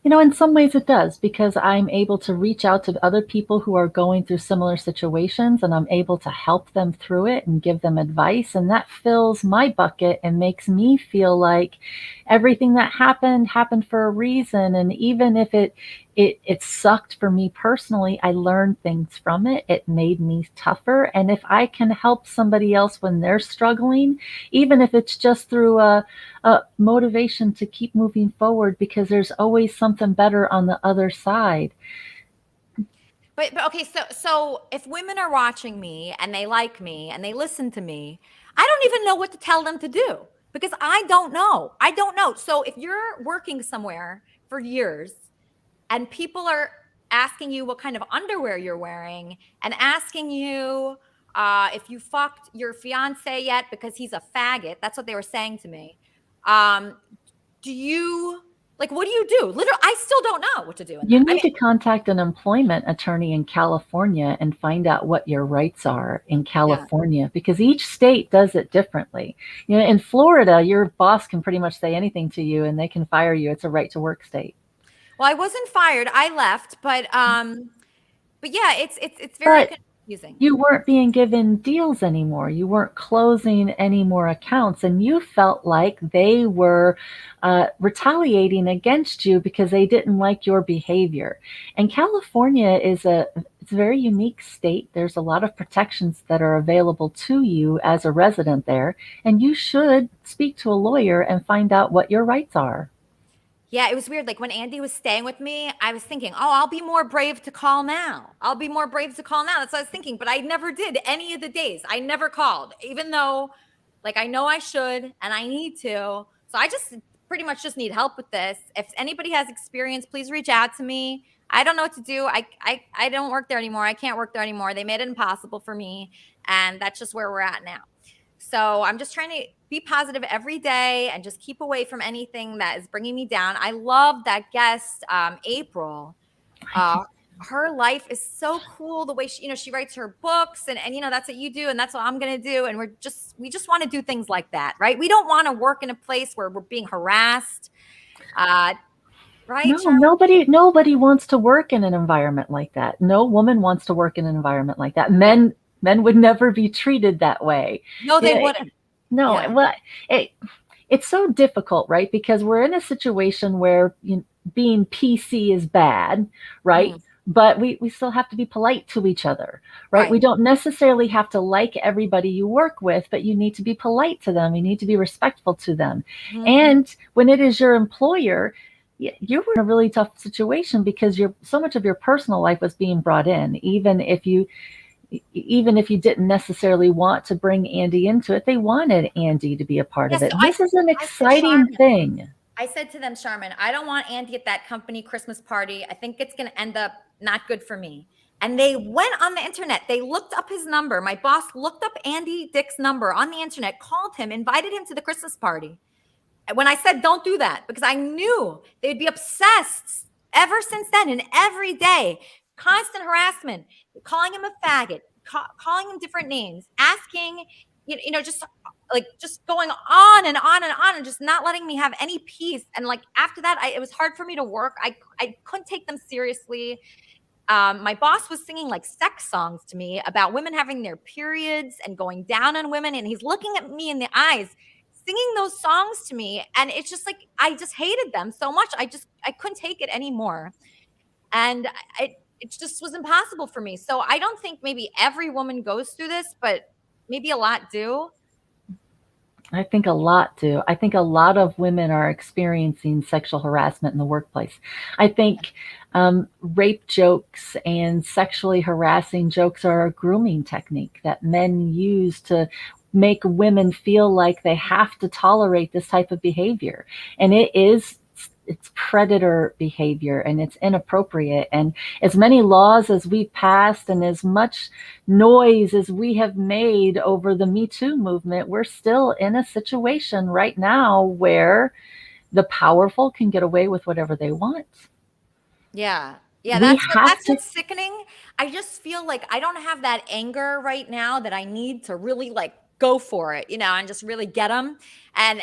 In some ways it does, because I'm able to reach out to other people who are going through similar situations, and I'm able to help them through it and give them advice. And that fills my bucket and makes me feel like everything that happened for a reason. And even if it sucked for me personally, I learned things from it. It made me tougher. And if I can help somebody else when they're struggling, even if it's just through a motivation to keep moving forward, because there's always something better on the other side. But okay, so if women are watching me and they like me and they listen to me, I don't even know what to tell them to do because I don't know. So if you're working somewhere for years and people are asking you what kind of underwear you're wearing and asking you if you fucked your fiance yet because he's a faggot, that's what they were saying to me. What do you do? Literally, I still don't know what to do. You need to contact an employment attorney in California and find out what your rights are in California, because each state does it differently. In Florida, your boss can pretty much say anything to you and they can fire you. It's a right to work state. Well, I wasn't fired. I left, but yeah, it's very confusing. You weren't being given deals anymore. You weren't closing any more accounts, and you felt like they were retaliating against you because they didn't like your behavior. And California it's a very unique state. There's a lot of protections that are available to you as a resident there, and you should speak to a lawyer and find out what your rights are. Yeah, it was weird. Like when Andy was staying with me, I was thinking, I'll be more brave to call now. That's what I was thinking. But I never did any of the days. I never called, even though like I know I should and I need to. So I just pretty much just need help with this. If anybody has experience, please reach out to me. I don't know what to do. I don't work there anymore. I can't work there anymore. They made it impossible for me. And that's just where we're at now. So I'm just trying to be positive every day and just keep away from anything that is bringing me down. I love that guest, April. Her life is so cool. The way she writes her books and that's what you do. And that's what I'm going to do. And we just want to do things like that, right? We don't want to work in a place where we're being harassed. Right? No, nobody wants to work in an environment like that. No woman wants to work in an environment like that. Men would never be treated that way. No, they wouldn't. No, yeah. Well, it's so difficult, right? Because we're in a situation where being PC is bad, right? Mm. But we still have to be polite to each other, right? We don't necessarily have to like everybody you work with, but you need to be polite to them. You need to be respectful to them. Mm. And when it is your employer, you were in a really tough situation because so much of your personal life was being brought in, even if you didn't necessarily want to bring Andy into it. They wanted Andy to be a part of it. This is an exciting thing. I said to them, Charmin, I don't want Andy at that company Christmas party. I think it's going to end up not good for me. And they went on the internet. They looked up his number. My boss looked up Andy Dick's number on the internet, called him, invited him to the Christmas party. When I said, don't do that, because I knew they'd be obsessed ever since then and every day. Constant harassment, calling him a faggot, calling him different names, asking, just going on and on and on and just not letting me have any peace. And like after that, it was hard for me to work. I couldn't take them seriously. My boss was singing like sex songs to me about women having their periods and going down on women. And he's looking at me in the eyes, singing those songs to me. And it's just like, I just hated them so much. I couldn't take it anymore. And it just was impossible for me. So I don't think maybe every woman goes through this, but maybe a lot do. I think a lot do. I think a lot of women are experiencing sexual harassment in the workplace. I think rape jokes and sexually harassing jokes are a grooming technique that men use to make women feel like they have to tolerate this type of behavior. And it's predator behavior and it's inappropriate. And as many laws as we've passed and as much noise as we have made over the Me Too movement, we're still in a situation right now where the powerful can get away with whatever they want. Yeah. Yeah, We that's have what's sickening. I just feel like I don't have that anger right now that I need to really like go for it, and just really get them. And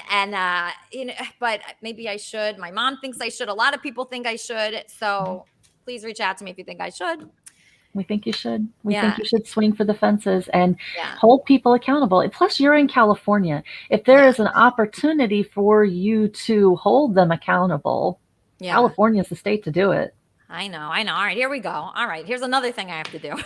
but maybe I should. My mom thinks I should. A lot of people think I should. So please reach out to me if you think I should. We think you should. We Yeah. think you should swing for the fences and Yeah. hold people accountable. Plus, you're in California. If there is an opportunity for you to hold them accountable, Yeah. California is the state to do it. I know. All right, here we go. All right, here's another thing I have to do.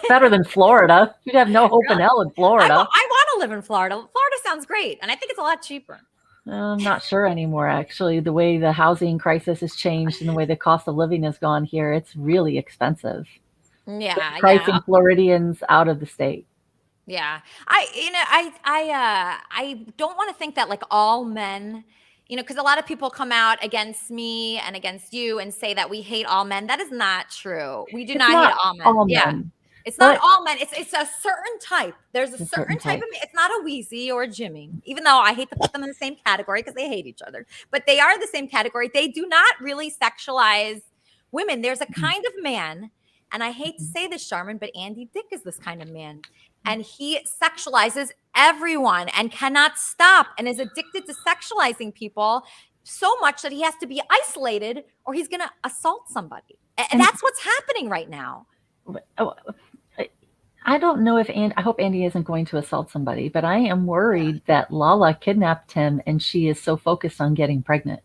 Better than Florida. You'd have no hope in hell in Florida. I want to live in Florida. Florida sounds great, and I think it's a lot cheaper. I'm not sure anymore, actually. The way the housing crisis has changed and the way the cost of living has gone here, it's really expensive. Yeah, Pricing Floridians out of the state. Yeah. I don't want to think that like all men, because a lot of people come out against me and against you and say that we hate all men. That is not true. We do It's not not hate all men. all Yeah. men, It's not but- all men. It's a certain type. There's a certain type of, it's not a Wheezy or a Jimmy, even though I hate to put them in the same category because they hate each other, but they are the same category. They do not really sexualize women. There's a kind of man, and I hate to say this, Charmin, but Andy Dick is this kind of man. And he sexualizes everyone and cannot stop and is addicted to sexualizing people so much that he has to be isolated or he's going to assault somebody. And that's what's happening right now. I don't know if I hope Andy isn't going to assault somebody, but I am worried that Lala kidnapped him and she is so focused on getting pregnant.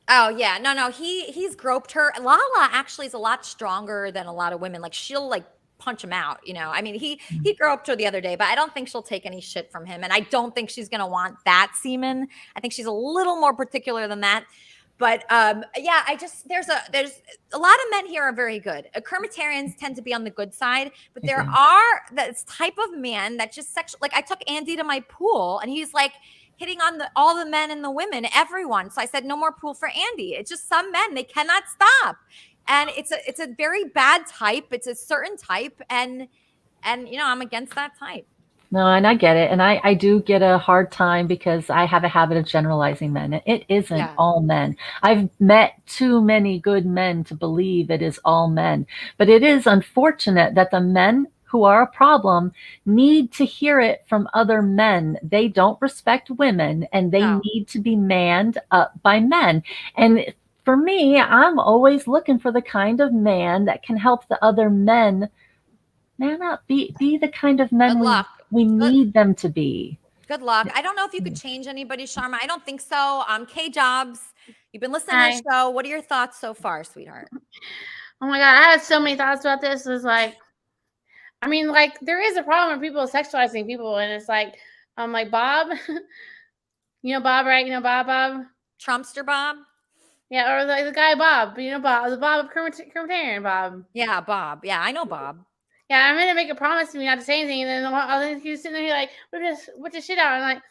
Oh yeah, no, he's groped her. Lala actually is a lot stronger than a lot of women. Like she'll like punch him out, I mean, he groped her the other day, but I don't think she'll take any shit from him. And I don't think she's going to want that semen. I think she's a little more particular than that. But yeah, there's a lot of men here are very good. Kermitarians tend to be on the good side, but there are this type of man that just like I took Andy to my pool and he's like hitting on all the men and the women, everyone. So I said, no more pool for Andy. It's just some men, they cannot stop. And it's a very bad type. It's a certain type. And I'm against that type. No, and I get it. And I do get a hard time because I have a habit of generalizing men. It isn't all men. I've met too many good men to believe it is all men. But it is unfortunate that the men who are a problem need to hear it from other men. They don't respect women and they need to be manned up by men. And for me, I'm always looking for the kind of man that can help the other men man up, be the kind of men we need them to be. Good luck. I don't know if you could change anybody, Sharma. I don't think so. K Jobs, you've been listening to the show. What are your thoughts so far, sweetheart? Oh my God, I had so many thoughts about this. It's like, I mean, like there is a problem with people sexualizing people, and it's like, like Bob, Bob, right? Bob, Trumpster Bob. Yeah, or the guy Bob, Bob, the Bob of Kermitarian Bob. Yeah, Bob. Yeah, I know Bob. Yeah, I'm gonna make a promise to me not to say anything, and then he's sitting there like, whip this shit out. And like,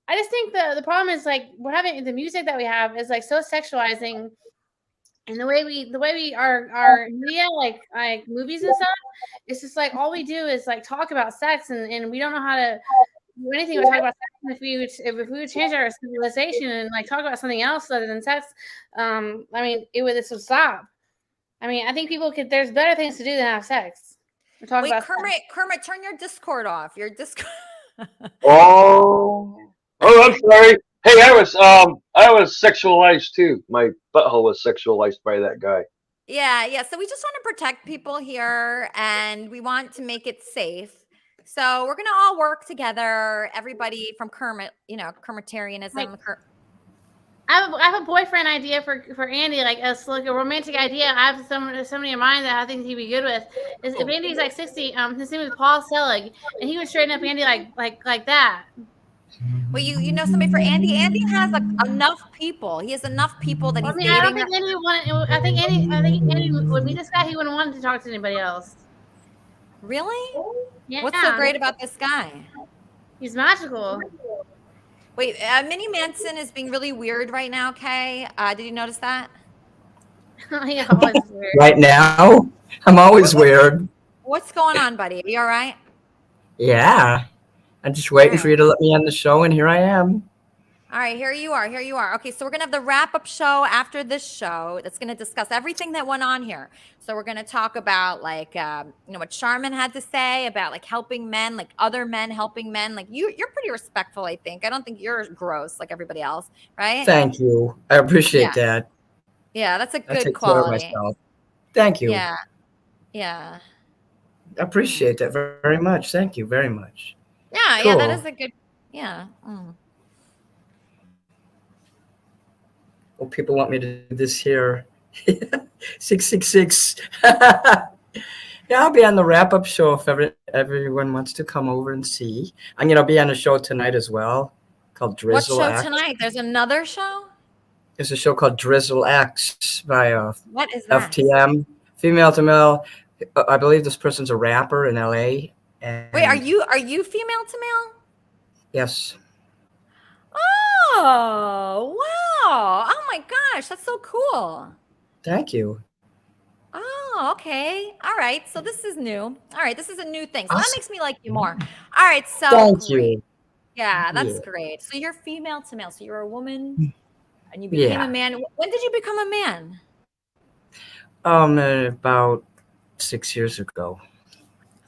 I just think the problem is like we're having the music that we have is like so sexualizing, and the way we our media like movies and stuff, it's just like all we do is like talk about sex, and we don't know how to do anything but talk about sex. And if we would change our civilization and like talk about something else other than sex, I mean, this would stop. I mean, I think there's better things to do than have sex. Wait, Kermit, turn your Discord off. Your Discord. Oh, I'm sorry. Hey, I was sexualized too. My butthole was sexualized by that guy. Yeah. So we just want to protect people here, and we want to make it safe. So we're gonna all work together. Everybody from Kermit, Kermitarianism. I have a boyfriend idea for Andy, like a romantic idea. I have somebody in mind that I think he'd be good with. Is if Andy's like 60, his name is Paul Selig, and he would straighten up Andy like that. Well, you know somebody for Andy. Andy has enough people. He has enough people that Well, he's I mean, I don't dating. think Andy would want. I think Andy would meet this guy. He wouldn't want to talk to anybody else. Really? Yeah. What's so great about this guy? He's magical. Wait, Minnie Manson is being really weird right now, Kay. Did you notice that? He always is weird. Right now, I'm always weird. What's going on, buddy? Are you all right? Yeah. I'm just waiting for you to let me on the show, and here I am. All right, here you are. Here you are. Okay, so we're going to have the wrap-up show after this show that's going to discuss everything that went on here. So we're going to talk about, like, what Charmin had to say about, like, helping men, like, other men helping men. Like, you're pretty respectful, I think. I don't think you're gross like everybody else, right? Thank you. I appreciate that. Yeah, that's a I good take quality. care of myself. Thank you. Yeah. Yeah. I appreciate that very much. Thank you very much. Yeah, Cool. that is a good, yeah. Well, people want me to do this here. 666. Yeah, I'll be on the wrap-up show if everyone wants to come over and see. I'm going to be on a show tonight as well called Drizzle What show X. tonight? There's another show? There's a show called Drizzle X by What is that? FTM, female to male. I believe this person's a rapper in LA. And Wait, are you female to male? Yes. Oh, wow. Oh my gosh, that's so cool. Thank you. Oh, okay. All right. So this is new. All right, this is a new thing. So that Awesome. makes me like you more. All right, so Thank great. you. Yeah, that's Yeah. great. So you're female to male. So you're a woman and you became Yeah. a man. When did you become a man? About 6 years ago.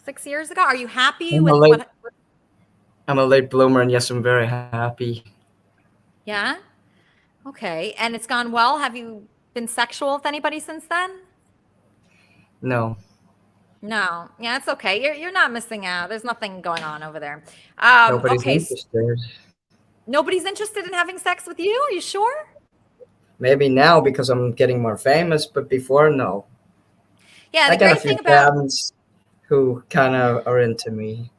6 years ago. Are you happy I'm with a late, what? I'm a late bloomer, and yes, I'm very happy. Yeah. Okay. And it's gone well. Have you been sexual with anybody since then? No. No. Yeah, it's okay. You're not missing out. There's nothing going on over there. Nobody's Okay. interested. Nobody's interested in having sex with you? Are you sure? Maybe now because I'm getting more famous, but before, no. Yeah. I The got a great few thing about fans who kind of are into me.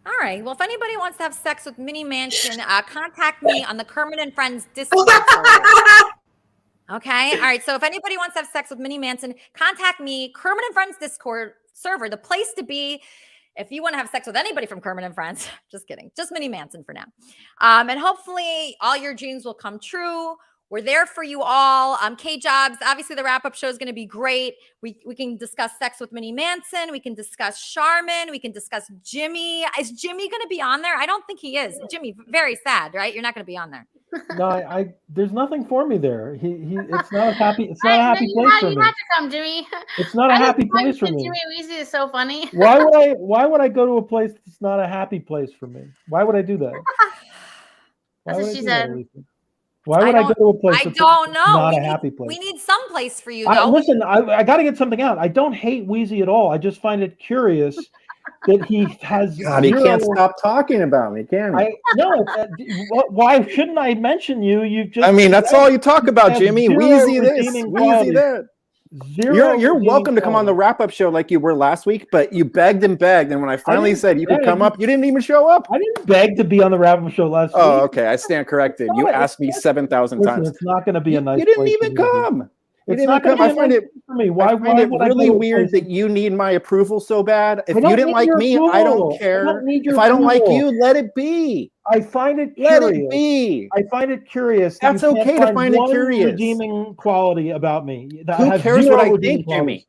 All right. Well, if anybody wants to have sex with Minnie Mansion, contact me on the Kermit and Friends Discord server. Okay. All right. So if anybody wants to have sex with Minnie Manson, contact me, Kermit and Friends Discord server, the place to be if you want to have sex with anybody from Kermit and Friends. Just kidding. Just Minnie Manson for now. And hopefully all your dreams will come true. We're there for you all. K-Jobs, obviously the wrap-up show is going to be great. We can discuss sex with Minnie Manson. We can discuss Charmin. We can discuss Jimmy. Is Jimmy going to be on there? I don't think he is. Jimmy, very sad, right? You're not going to be on there. No, I there's nothing for me there. It's not a happy place for You me. have to come, Jimmy. It's not a happy place for me. Jimmy Weezy is so funny. Why would I go to a place that's not a happy place for me? Why would I do that? That's what she said. Why would I go to a place I that's don't know. not a happy place? We need some place for you, though. Listen, I got to get something out. I don't hate Wheezy at all. I just find it curious that he has. God, he can't stop talking about me, can he? Why shouldn't I mention you? You just. I mean, that's all you talk about, Jimmy. zero Wheezy this, redeeming Wheezy qualities. that. Zero You're redeeming welcome to come on the qualities. wrap-up show like you were last week, but you begged and begged, and when I finally didn't said you could beg. come up, you didn't even show up. I didn't beg to be on the wrap-up show last week. Oh, okay. I stand corrected. You No, asked me 7,000 Listen, times. it's not going to be a nice. You didn't place even for me to be. come. You It's didn't not even going come. to I find it for me. Why I find it would I really go to a weird place that you need my approval so bad. If I you don't didn't need like your me, I approval. don't care. I don't need your If I don't like approval. you, let it be. I find it Let curious. it be. I find it curious. That's you can't okay to find it one curious. redeeming quality about me. That Who has cares zero what I redeeming think, qualities. Jimmy?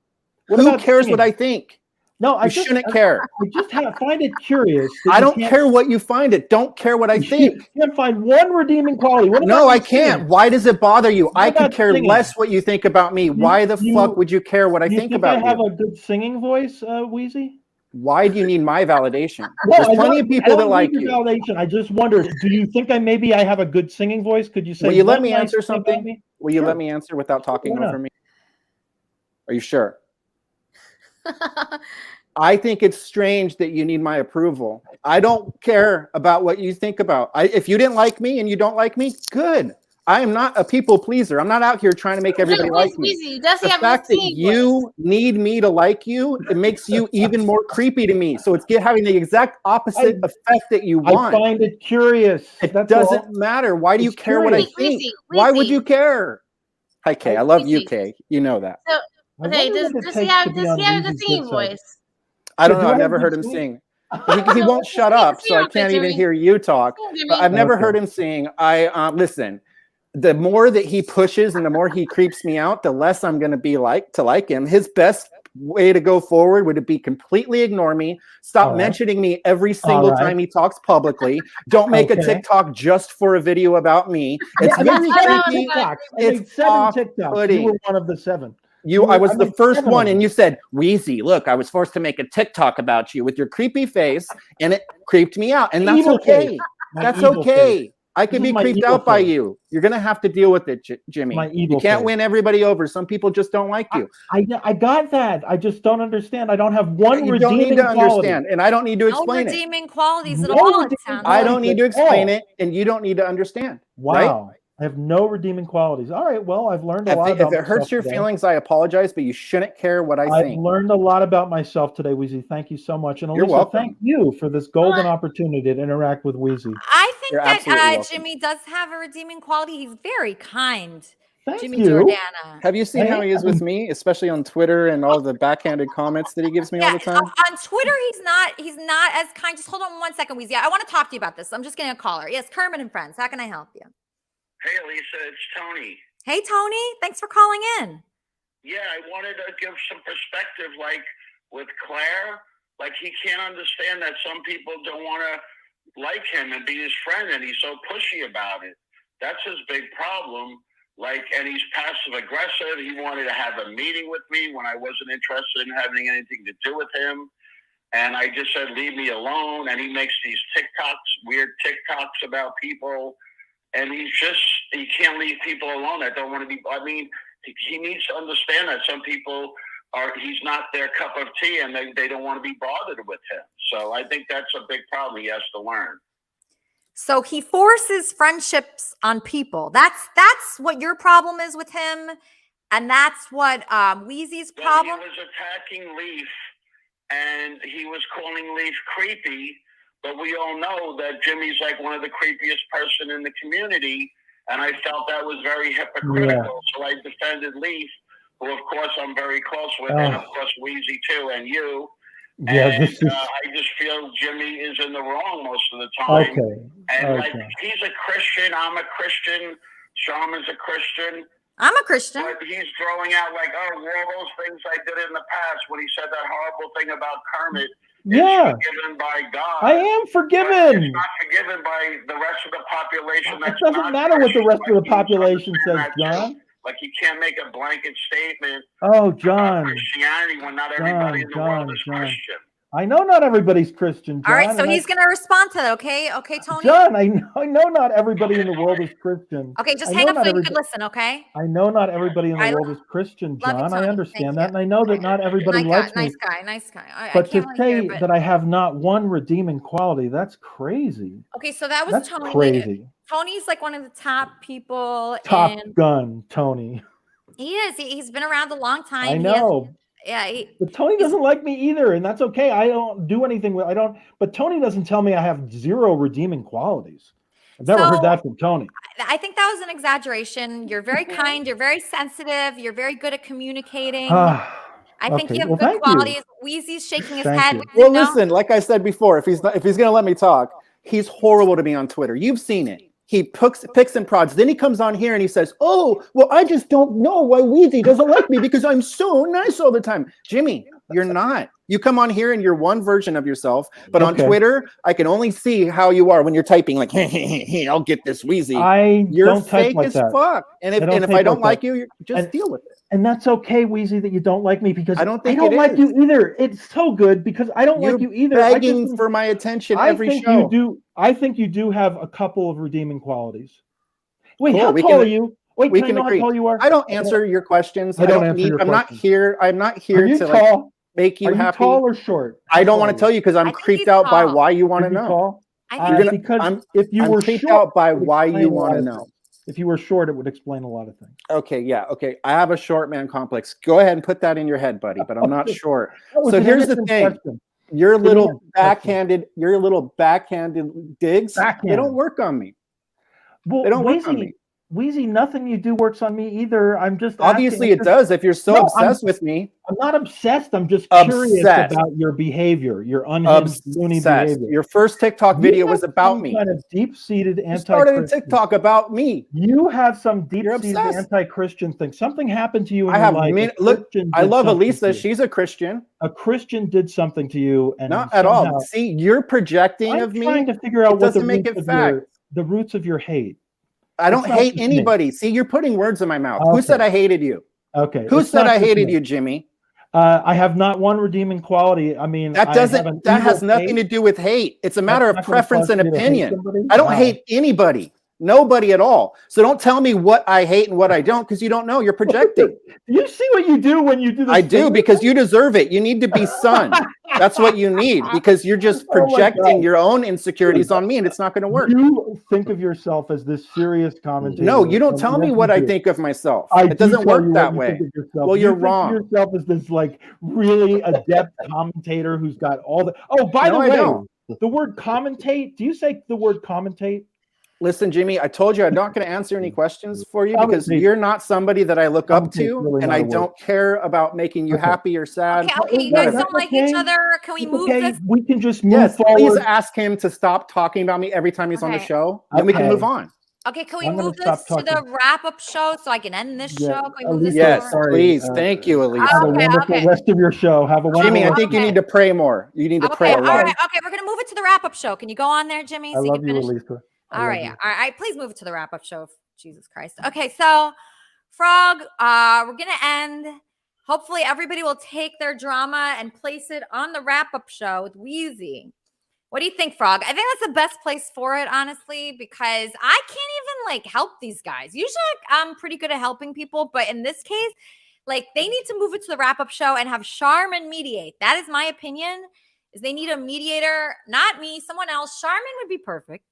What Who about cares singing? what I think? No, I You just shouldn't care. I just find it curious. that I you don't can't- care what you find it. Don't care what I think. You can't find one redeeming quality. What No, about I your can't. singing? Why does it bother you? I could about care singing? less what you think about me. Why the fuck would you care what I You think I about have you? a good singing voice, Wheezy? Why do you need my validation? No, There's I plenty of don't- people I that don't like need you. your validation. I just wonder, do you think I have a good singing voice? Could you say? Will you let one me nice answer thing about something? me? Will you Sure. let me answer without talking Why not? over me? Are you sure? I think it's strange that you need my approval. I don't care about what you think about. If you didn't like me and you don't like me, good. I am not a people pleaser. I'm not out here trying to make everybody like me. Weezy, does he The have fact a that you need me to like you, it makes you even more creepy to me. So it's having the exact opposite effect that you want. I find it curious. It That's doesn't all. matter. Why do you It's care what I curious. think? Why would you care? Hi, Kay. I love you, Weezy. Kay. You know that. So, I okay, wonder does what it does he takes have to be does on he have the Weezy's singing good side. voice? I don't So know. do I I've have never good heard him singing? sing. He won't shut up, so I can't even hear you talk. But I've never heard him sing. Listen. The more that he pushes and the more he creeps me out, the less I'm going to be like him. His best way to go forward would be completely ignore me, stop mentioning me every single time he talks publicly, don't make a TikTok just for a video about me. It's I made very 7 creepy. TikToks. I It's made 7 TikToks. You off-putting. were one of the 7. I was I the made first 7 one, of and them. you said, Wheezy, look, I was forced to make a TikTok about you with your creepy face, and it creeped me out. And that's Evil okay. face. My That's evil okay. face. I could This be is my creeped evil out by face. you. You're going to have to deal with it, Jimmy. My You evil can't face. win everybody over. Some people just don't like you. I got that. I just don't understand. I don't have one You redeeming don't need to quality. understand, and I don't need to No explain it. redeeming qualities at No all, it redeeming sounds I like. don't need to at explain all. it, and you don't need to understand. Wow. I have no redeeming qualities. All right. Well, I've learned a lot If about it hurts myself your today. feelings, I apologize, but you shouldn't care what I I've think. learned a lot about myself today, Wheezy. Thank you so much. And You're Elisa, welcome. thank you for this golden opportunity to interact with Wheezy. I think You're absolutely that welcome. Jimmy does have a redeeming quality. He's very kind. Thank Jimmy you. Jordana. Have you seen how he is with me, especially on Twitter and all the backhanded comments that he gives me all the time? On Twitter, he's not as kind. Just hold on 1 second, Weezy. I want to talk to you about this. I'm just getting a caller. Yes, Kermit and Friends. How can I help you? Hey, Lisa, it's Tony. Hey, Tony. Thanks for calling in. Yeah, I wanted to give some perspective, like with Claire. Like, he can't understand that some people don't want to like him and be his friend, and he's so pushy about it. That's his big problem. Like, and he's passive aggressive. He wanted to have a meeting with me when I wasn't interested in having anything to do with him. And I just said, leave me alone. And he makes these weird TikToks about people. And he can't leave people alone that don't want to be, he needs to understand that some people he's not their cup of tea and they don't want to be bothered with him. So I think that's a big problem he has to learn. So he forces friendships on people. That's what your problem is with him. And that's what Wheezy's problem. He was attacking Leaf and he was calling Leaf creepy. But we all know that Jimmy's like one of the creepiest person in the community, and I felt that was very hypocritical. Yeah. So I defended Leaf, who of course I'm very close with, and of course Wheezy too, and you. Yeah, And this is I just feel Jimmy is in the wrong most of the time. okay. And like Okay. he's a Christian, I'm a Christian, Shaman's a Christian. I'm a Christian. But he's throwing out like, all those things I did in the past when he said that horrible thing about Kermit. Yeah. Is forgiven by God. I am forgiven. It's not forgiven by the rest of the population. It doesn't matter what the rest of the population says, John. Like, you can't make a blanket statement Oh, about John. Christianity when not everybody in the world is Christian. I know not everybody's Christian, John. All right, so and he's going to respond to that, okay? Okay, Tony? John, I know not everybody in the world is Christian. Okay, just I hang know up not so you every- could listen, okay? I know not everybody in the I world is Christian, love you, John. I Tony. understand Thank that, and I know that not everybody likes me. Nice guy. I But to can't really hear, say but... that I have not one redeeming quality, that's crazy. Okay, so that was That's Tony. crazy. Tony's like one of the top people Top in... gun, Tony. He is. He's been around a long time. I He know. has, But Tony doesn't like me either, and that's okay. I don't do anything with but Tony doesn't tell me I have zero redeeming qualities. I've never heard that from Tony. I think that was an exaggeration. You're very kind. You're very sensitive. You're very good at communicating. I think you have good thank you. qualities. Wheezy's shaking his Thank head. you. We Well, didn't know. listen, like I said before, if he's going to let me talk, he's horrible to me on Twitter. You've seen it. He picks and prods. Then he comes on here and he says, "Oh, well, I just don't know why Wheezy doesn't like me because I'm so nice all the time." Jimmy, you're not. You come on here and you're one version of yourself, but on Okay. Twitter, I can only see how you are when you're typing like, "Hey, I'll get this Wheezy." You're don't type fake like as that. fuck. And if type I don't like like you, just deal with it. And that's okay, Wheezy, that you don't like me because I don't think I don't it like is. you either. It's so good because I don't You're like you either. begging for my attention every show. I think you do have a couple of redeeming qualities. Wait, Cool, how we tall can- are you? Wait, we can I can know agree. how tall you are? I don't answer your questions. I don't answer your I'm not questions. here. I'm not here Are you to tall? like make you Are you happy. tall or short? I don't How want tall to tell you because I'm think creeped he's out by tall. why you want Are to you know. tall? I You're think gonna, Because I'm, if you I'm were creeped short, out by it would why explain you a lot want to of know. things. If you were short, it would explain a lot of things. Okay, yeah, okay. I have a short man complex. Go ahead and put that in your head, buddy, but I'm not short. That was So an here's the innocent thing. question. Your little innocent backhanded digs, they don't work on me. Well, They don't work on me. Wheezy, nothing you do works on me either. I'm just Obviously asking, it does if you're so obsessed with me. I'm not obsessed. I'm just curious Obsessed. about your behavior, your unhinged, loony Obsessed. behavior. Your first TikTok video You was have about some me. kind of deep-seated You started a anti-Christian. TikTok about me. You have some deep-seated obsessed. anti-Christian thing. Something happened to you in I your have life. look. I love Elisa. You. She's a Christian. A Christian did something to you, and Not at all. See, you're projecting I'm of me. trying to figure out It what the doesn't make roots it of fact. the roots of your hate. I don't It's not hate just me. anybody. See, you're putting words in my mouth. Okay. Who said I hated you? Okay. Who it's said not I just hated me. you, Jimmy? I have not one redeeming quality. I mean, That I doesn't. have an That has evil nothing hate. to do with hate. It's a matter That's of not gonna preference cause and me to hate opinion. somebody? I don't Wow. hate anybody. Nobody at all. So don't tell me what I hate and what I don't, because you don't know. You're projecting. You see what you do when you do this? I do, because you deserve it. You need to be sunned. That's what you need, because you're just Oh my projecting God. your own insecurities on me, and it's not going to work. You think of yourself as this serious commentator. No, you don't and tell me yes, what you I do. think of myself. I It doesn't do tell work you that what you way. think of yourself. Well, You you're think wrong. of yourself as this like really adept commentator who's got all the. Oh, by No, the I way, don't. the word commentate. Do you say the word commentate? Listen, Jimmy, I told you I'm not going to answer any questions for you because Commentate. you're not somebody that I look up Commentate's to, really and not I a word. don't care about making you Okay. happy or sad. Okay, you None guys of it. don't like each other. Can we It's move okay. this? We can just move Yes, forward. please ask him to stop talking about me every time he's on the Okay. show. Then we can Okay. move on. Okay, can we I'm gonna move this stop to the wrap-up show so I can end this Yeah, show? Can we move Elisa, this Yes, over? sorry. please. Thank you, Elisa. Have a Okay, wonderful okay. rest of your show. Have a wonderful. Jimmy, I rest think you Okay. need to pray more. You need to pray Okay, a all lot. right. Okay, we're gonna move it to the wrap-up show. Can you go on there, Jimmy? I So you love can you, finish. Elisa. I All love right, you. all right. Please move it to the wrap-up show. Jesus Christ. Okay, so Frog, we're gonna end. Hopefully, everybody will take their drama and place it on the wrap-up show with Wheezy. What do you think, Frog? I think that's the best place for it, honestly, because I can't even like help these guys. Usually, I'm pretty good at helping people, but in this case, like they need to move it to the wrap-up show and have Charmin mediate. That is my opinion. Is they need a mediator, not me, someone else. Charmin would be perfect.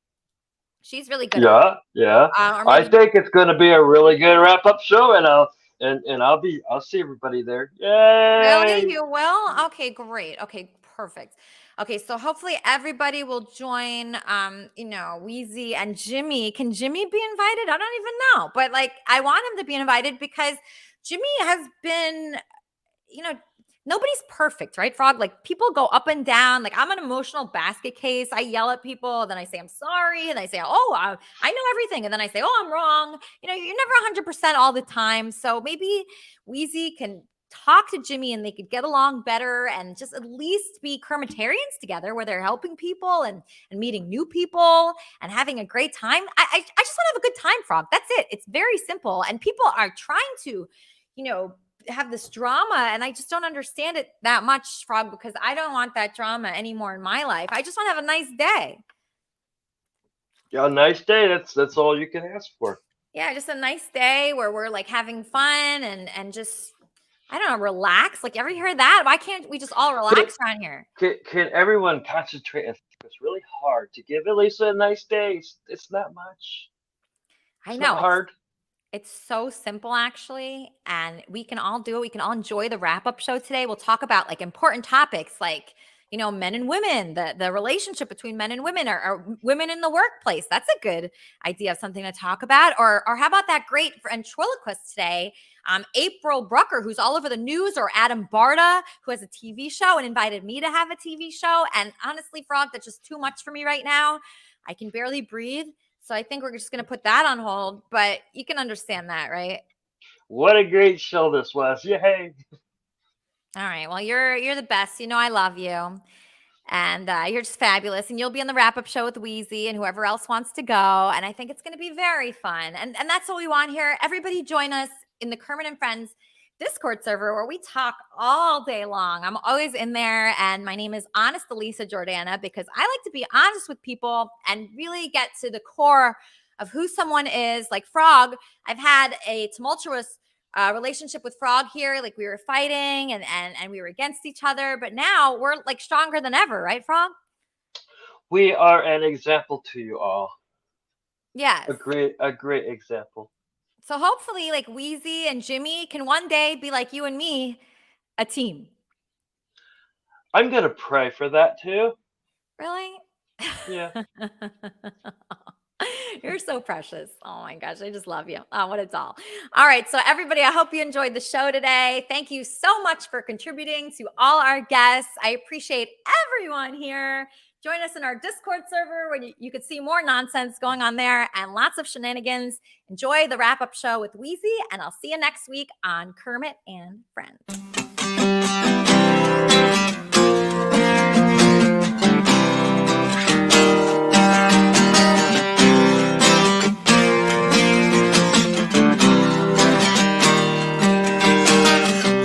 She's really good. Yeah, yeah. Or I maybe- think it's going to be a really good wrap up show, and I'll see everybody there. Yay! Really? You will? Okay, great. Okay, perfect. Okay, so hopefully everybody will join Wheezy and Jimmy. Can Jimmy be invited? I don't even know. But like I want him to be invited because Jimmy has been, nobody's perfect, right, Frog? Like people go up and down. Like I'm an emotional basket case. I yell at people, then I say I'm sorry, and I say, oh, I know everything, and then I say, oh, I'm wrong. You're never 100% all the time. So maybe Wheezy can talk to Jimmy and they could get along better and just at least be Kermitarians together where they're helping people and meeting new people and having a great time. I just want to have a good time, Frog. That's it. It's very simple. And people are trying to, have this drama, and I just don't understand it that much, Frog, because I don't want that drama anymore in my life. I just want to have a nice day. Yeah, a nice day. That's all you can ask for. Yeah, just a nice day where we're like having fun and just, I don't know, relax. Like, ever hear that? Why can't we just all relax around here? Can everyone concentrate and focus really hard to give Elisa a nice day? It's not much. I It's know. not hard. It's so simple, actually, and we can all do it. We can all enjoy the wrap-up show today. We'll talk about like important topics like, men and women, the relationship between men and women, or women in the workplace. That's a good idea of something to talk about. Or how about that great ventriloquist today, April Brucker, who's all over the news, or Adam Barta, who has a TV show and invited me to have a TV show. And honestly, Frog, that's just too much for me right now. I can barely breathe. So I think we're just going to put that on hold, but you can understand that, right? What a great show this was. Yay. All right. Well, you're the best. I love you. And you're just fabulous. And you'll be on the wrap-up show with Wheezy and whoever else wants to go. And I think it's going to be very fun. And that's what we want here. Everybody join us in the Kermit and Friends Discord server where we talk all day long. I'm always in there, and my name is Honest Elisa Jordana because I like to be honest with people and really get to the core of who someone is. Like Frog, I've had a tumultuous relationship with Frog here. Like we were fighting and we were against each other, but now we're like stronger than ever, right, Frog? We are an example to you all. Yes. A great example. So hopefully, like Wheezy and Jimmy can one day be like you and me, a team. I'm gonna pray for that too. Really? Yeah. You're so precious. Oh my gosh, I just love you. Oh, what a doll. All right, so everybody, I hope you enjoyed the show today. Thank you so much for contributing to all our guests. I appreciate everyone here. Join us in our Discord server where you could see more nonsense going on there and lots of shenanigans. Enjoy the wrap-up show with Wheezy, and I'll see you next week on Kermit and Friends.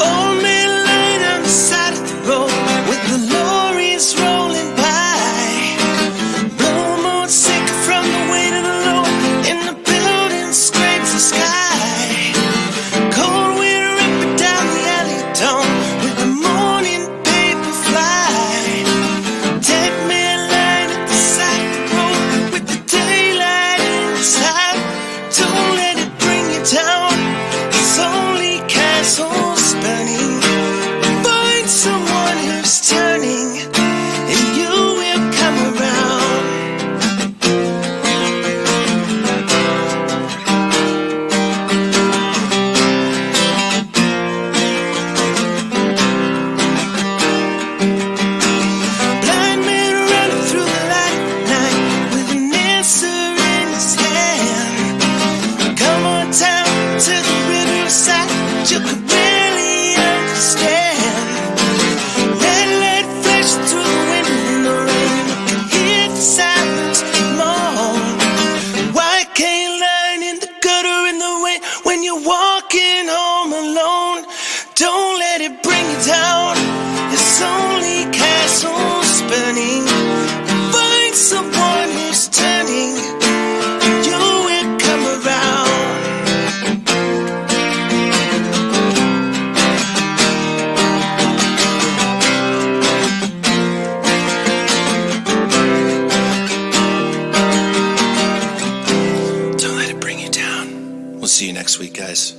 Old man lying on the side of the road with the lorries rolling by. Blue moon sinking from the weight of the load, and the building scrapes the sky. Cold wind ripping down the alley at dawn with the morning paper fly. Dead man lying at the side of the road with the daylight inside. Don't let it bring you down. It's only castles burning. Find someone who's turning, and you will come around. Blind man running through the light at night with an answer in his hand. Come on down to the riverside, you could really understand. Red light flashing through the window in the rain, you can hear the sirens moan. White cane lying in the gutter in the rain when you're walking home alone. Don't let it bring you down. It's only castles burning. Find someone who's turning, and you will come around. Don't let it bring you down. We'll see you next week, guys.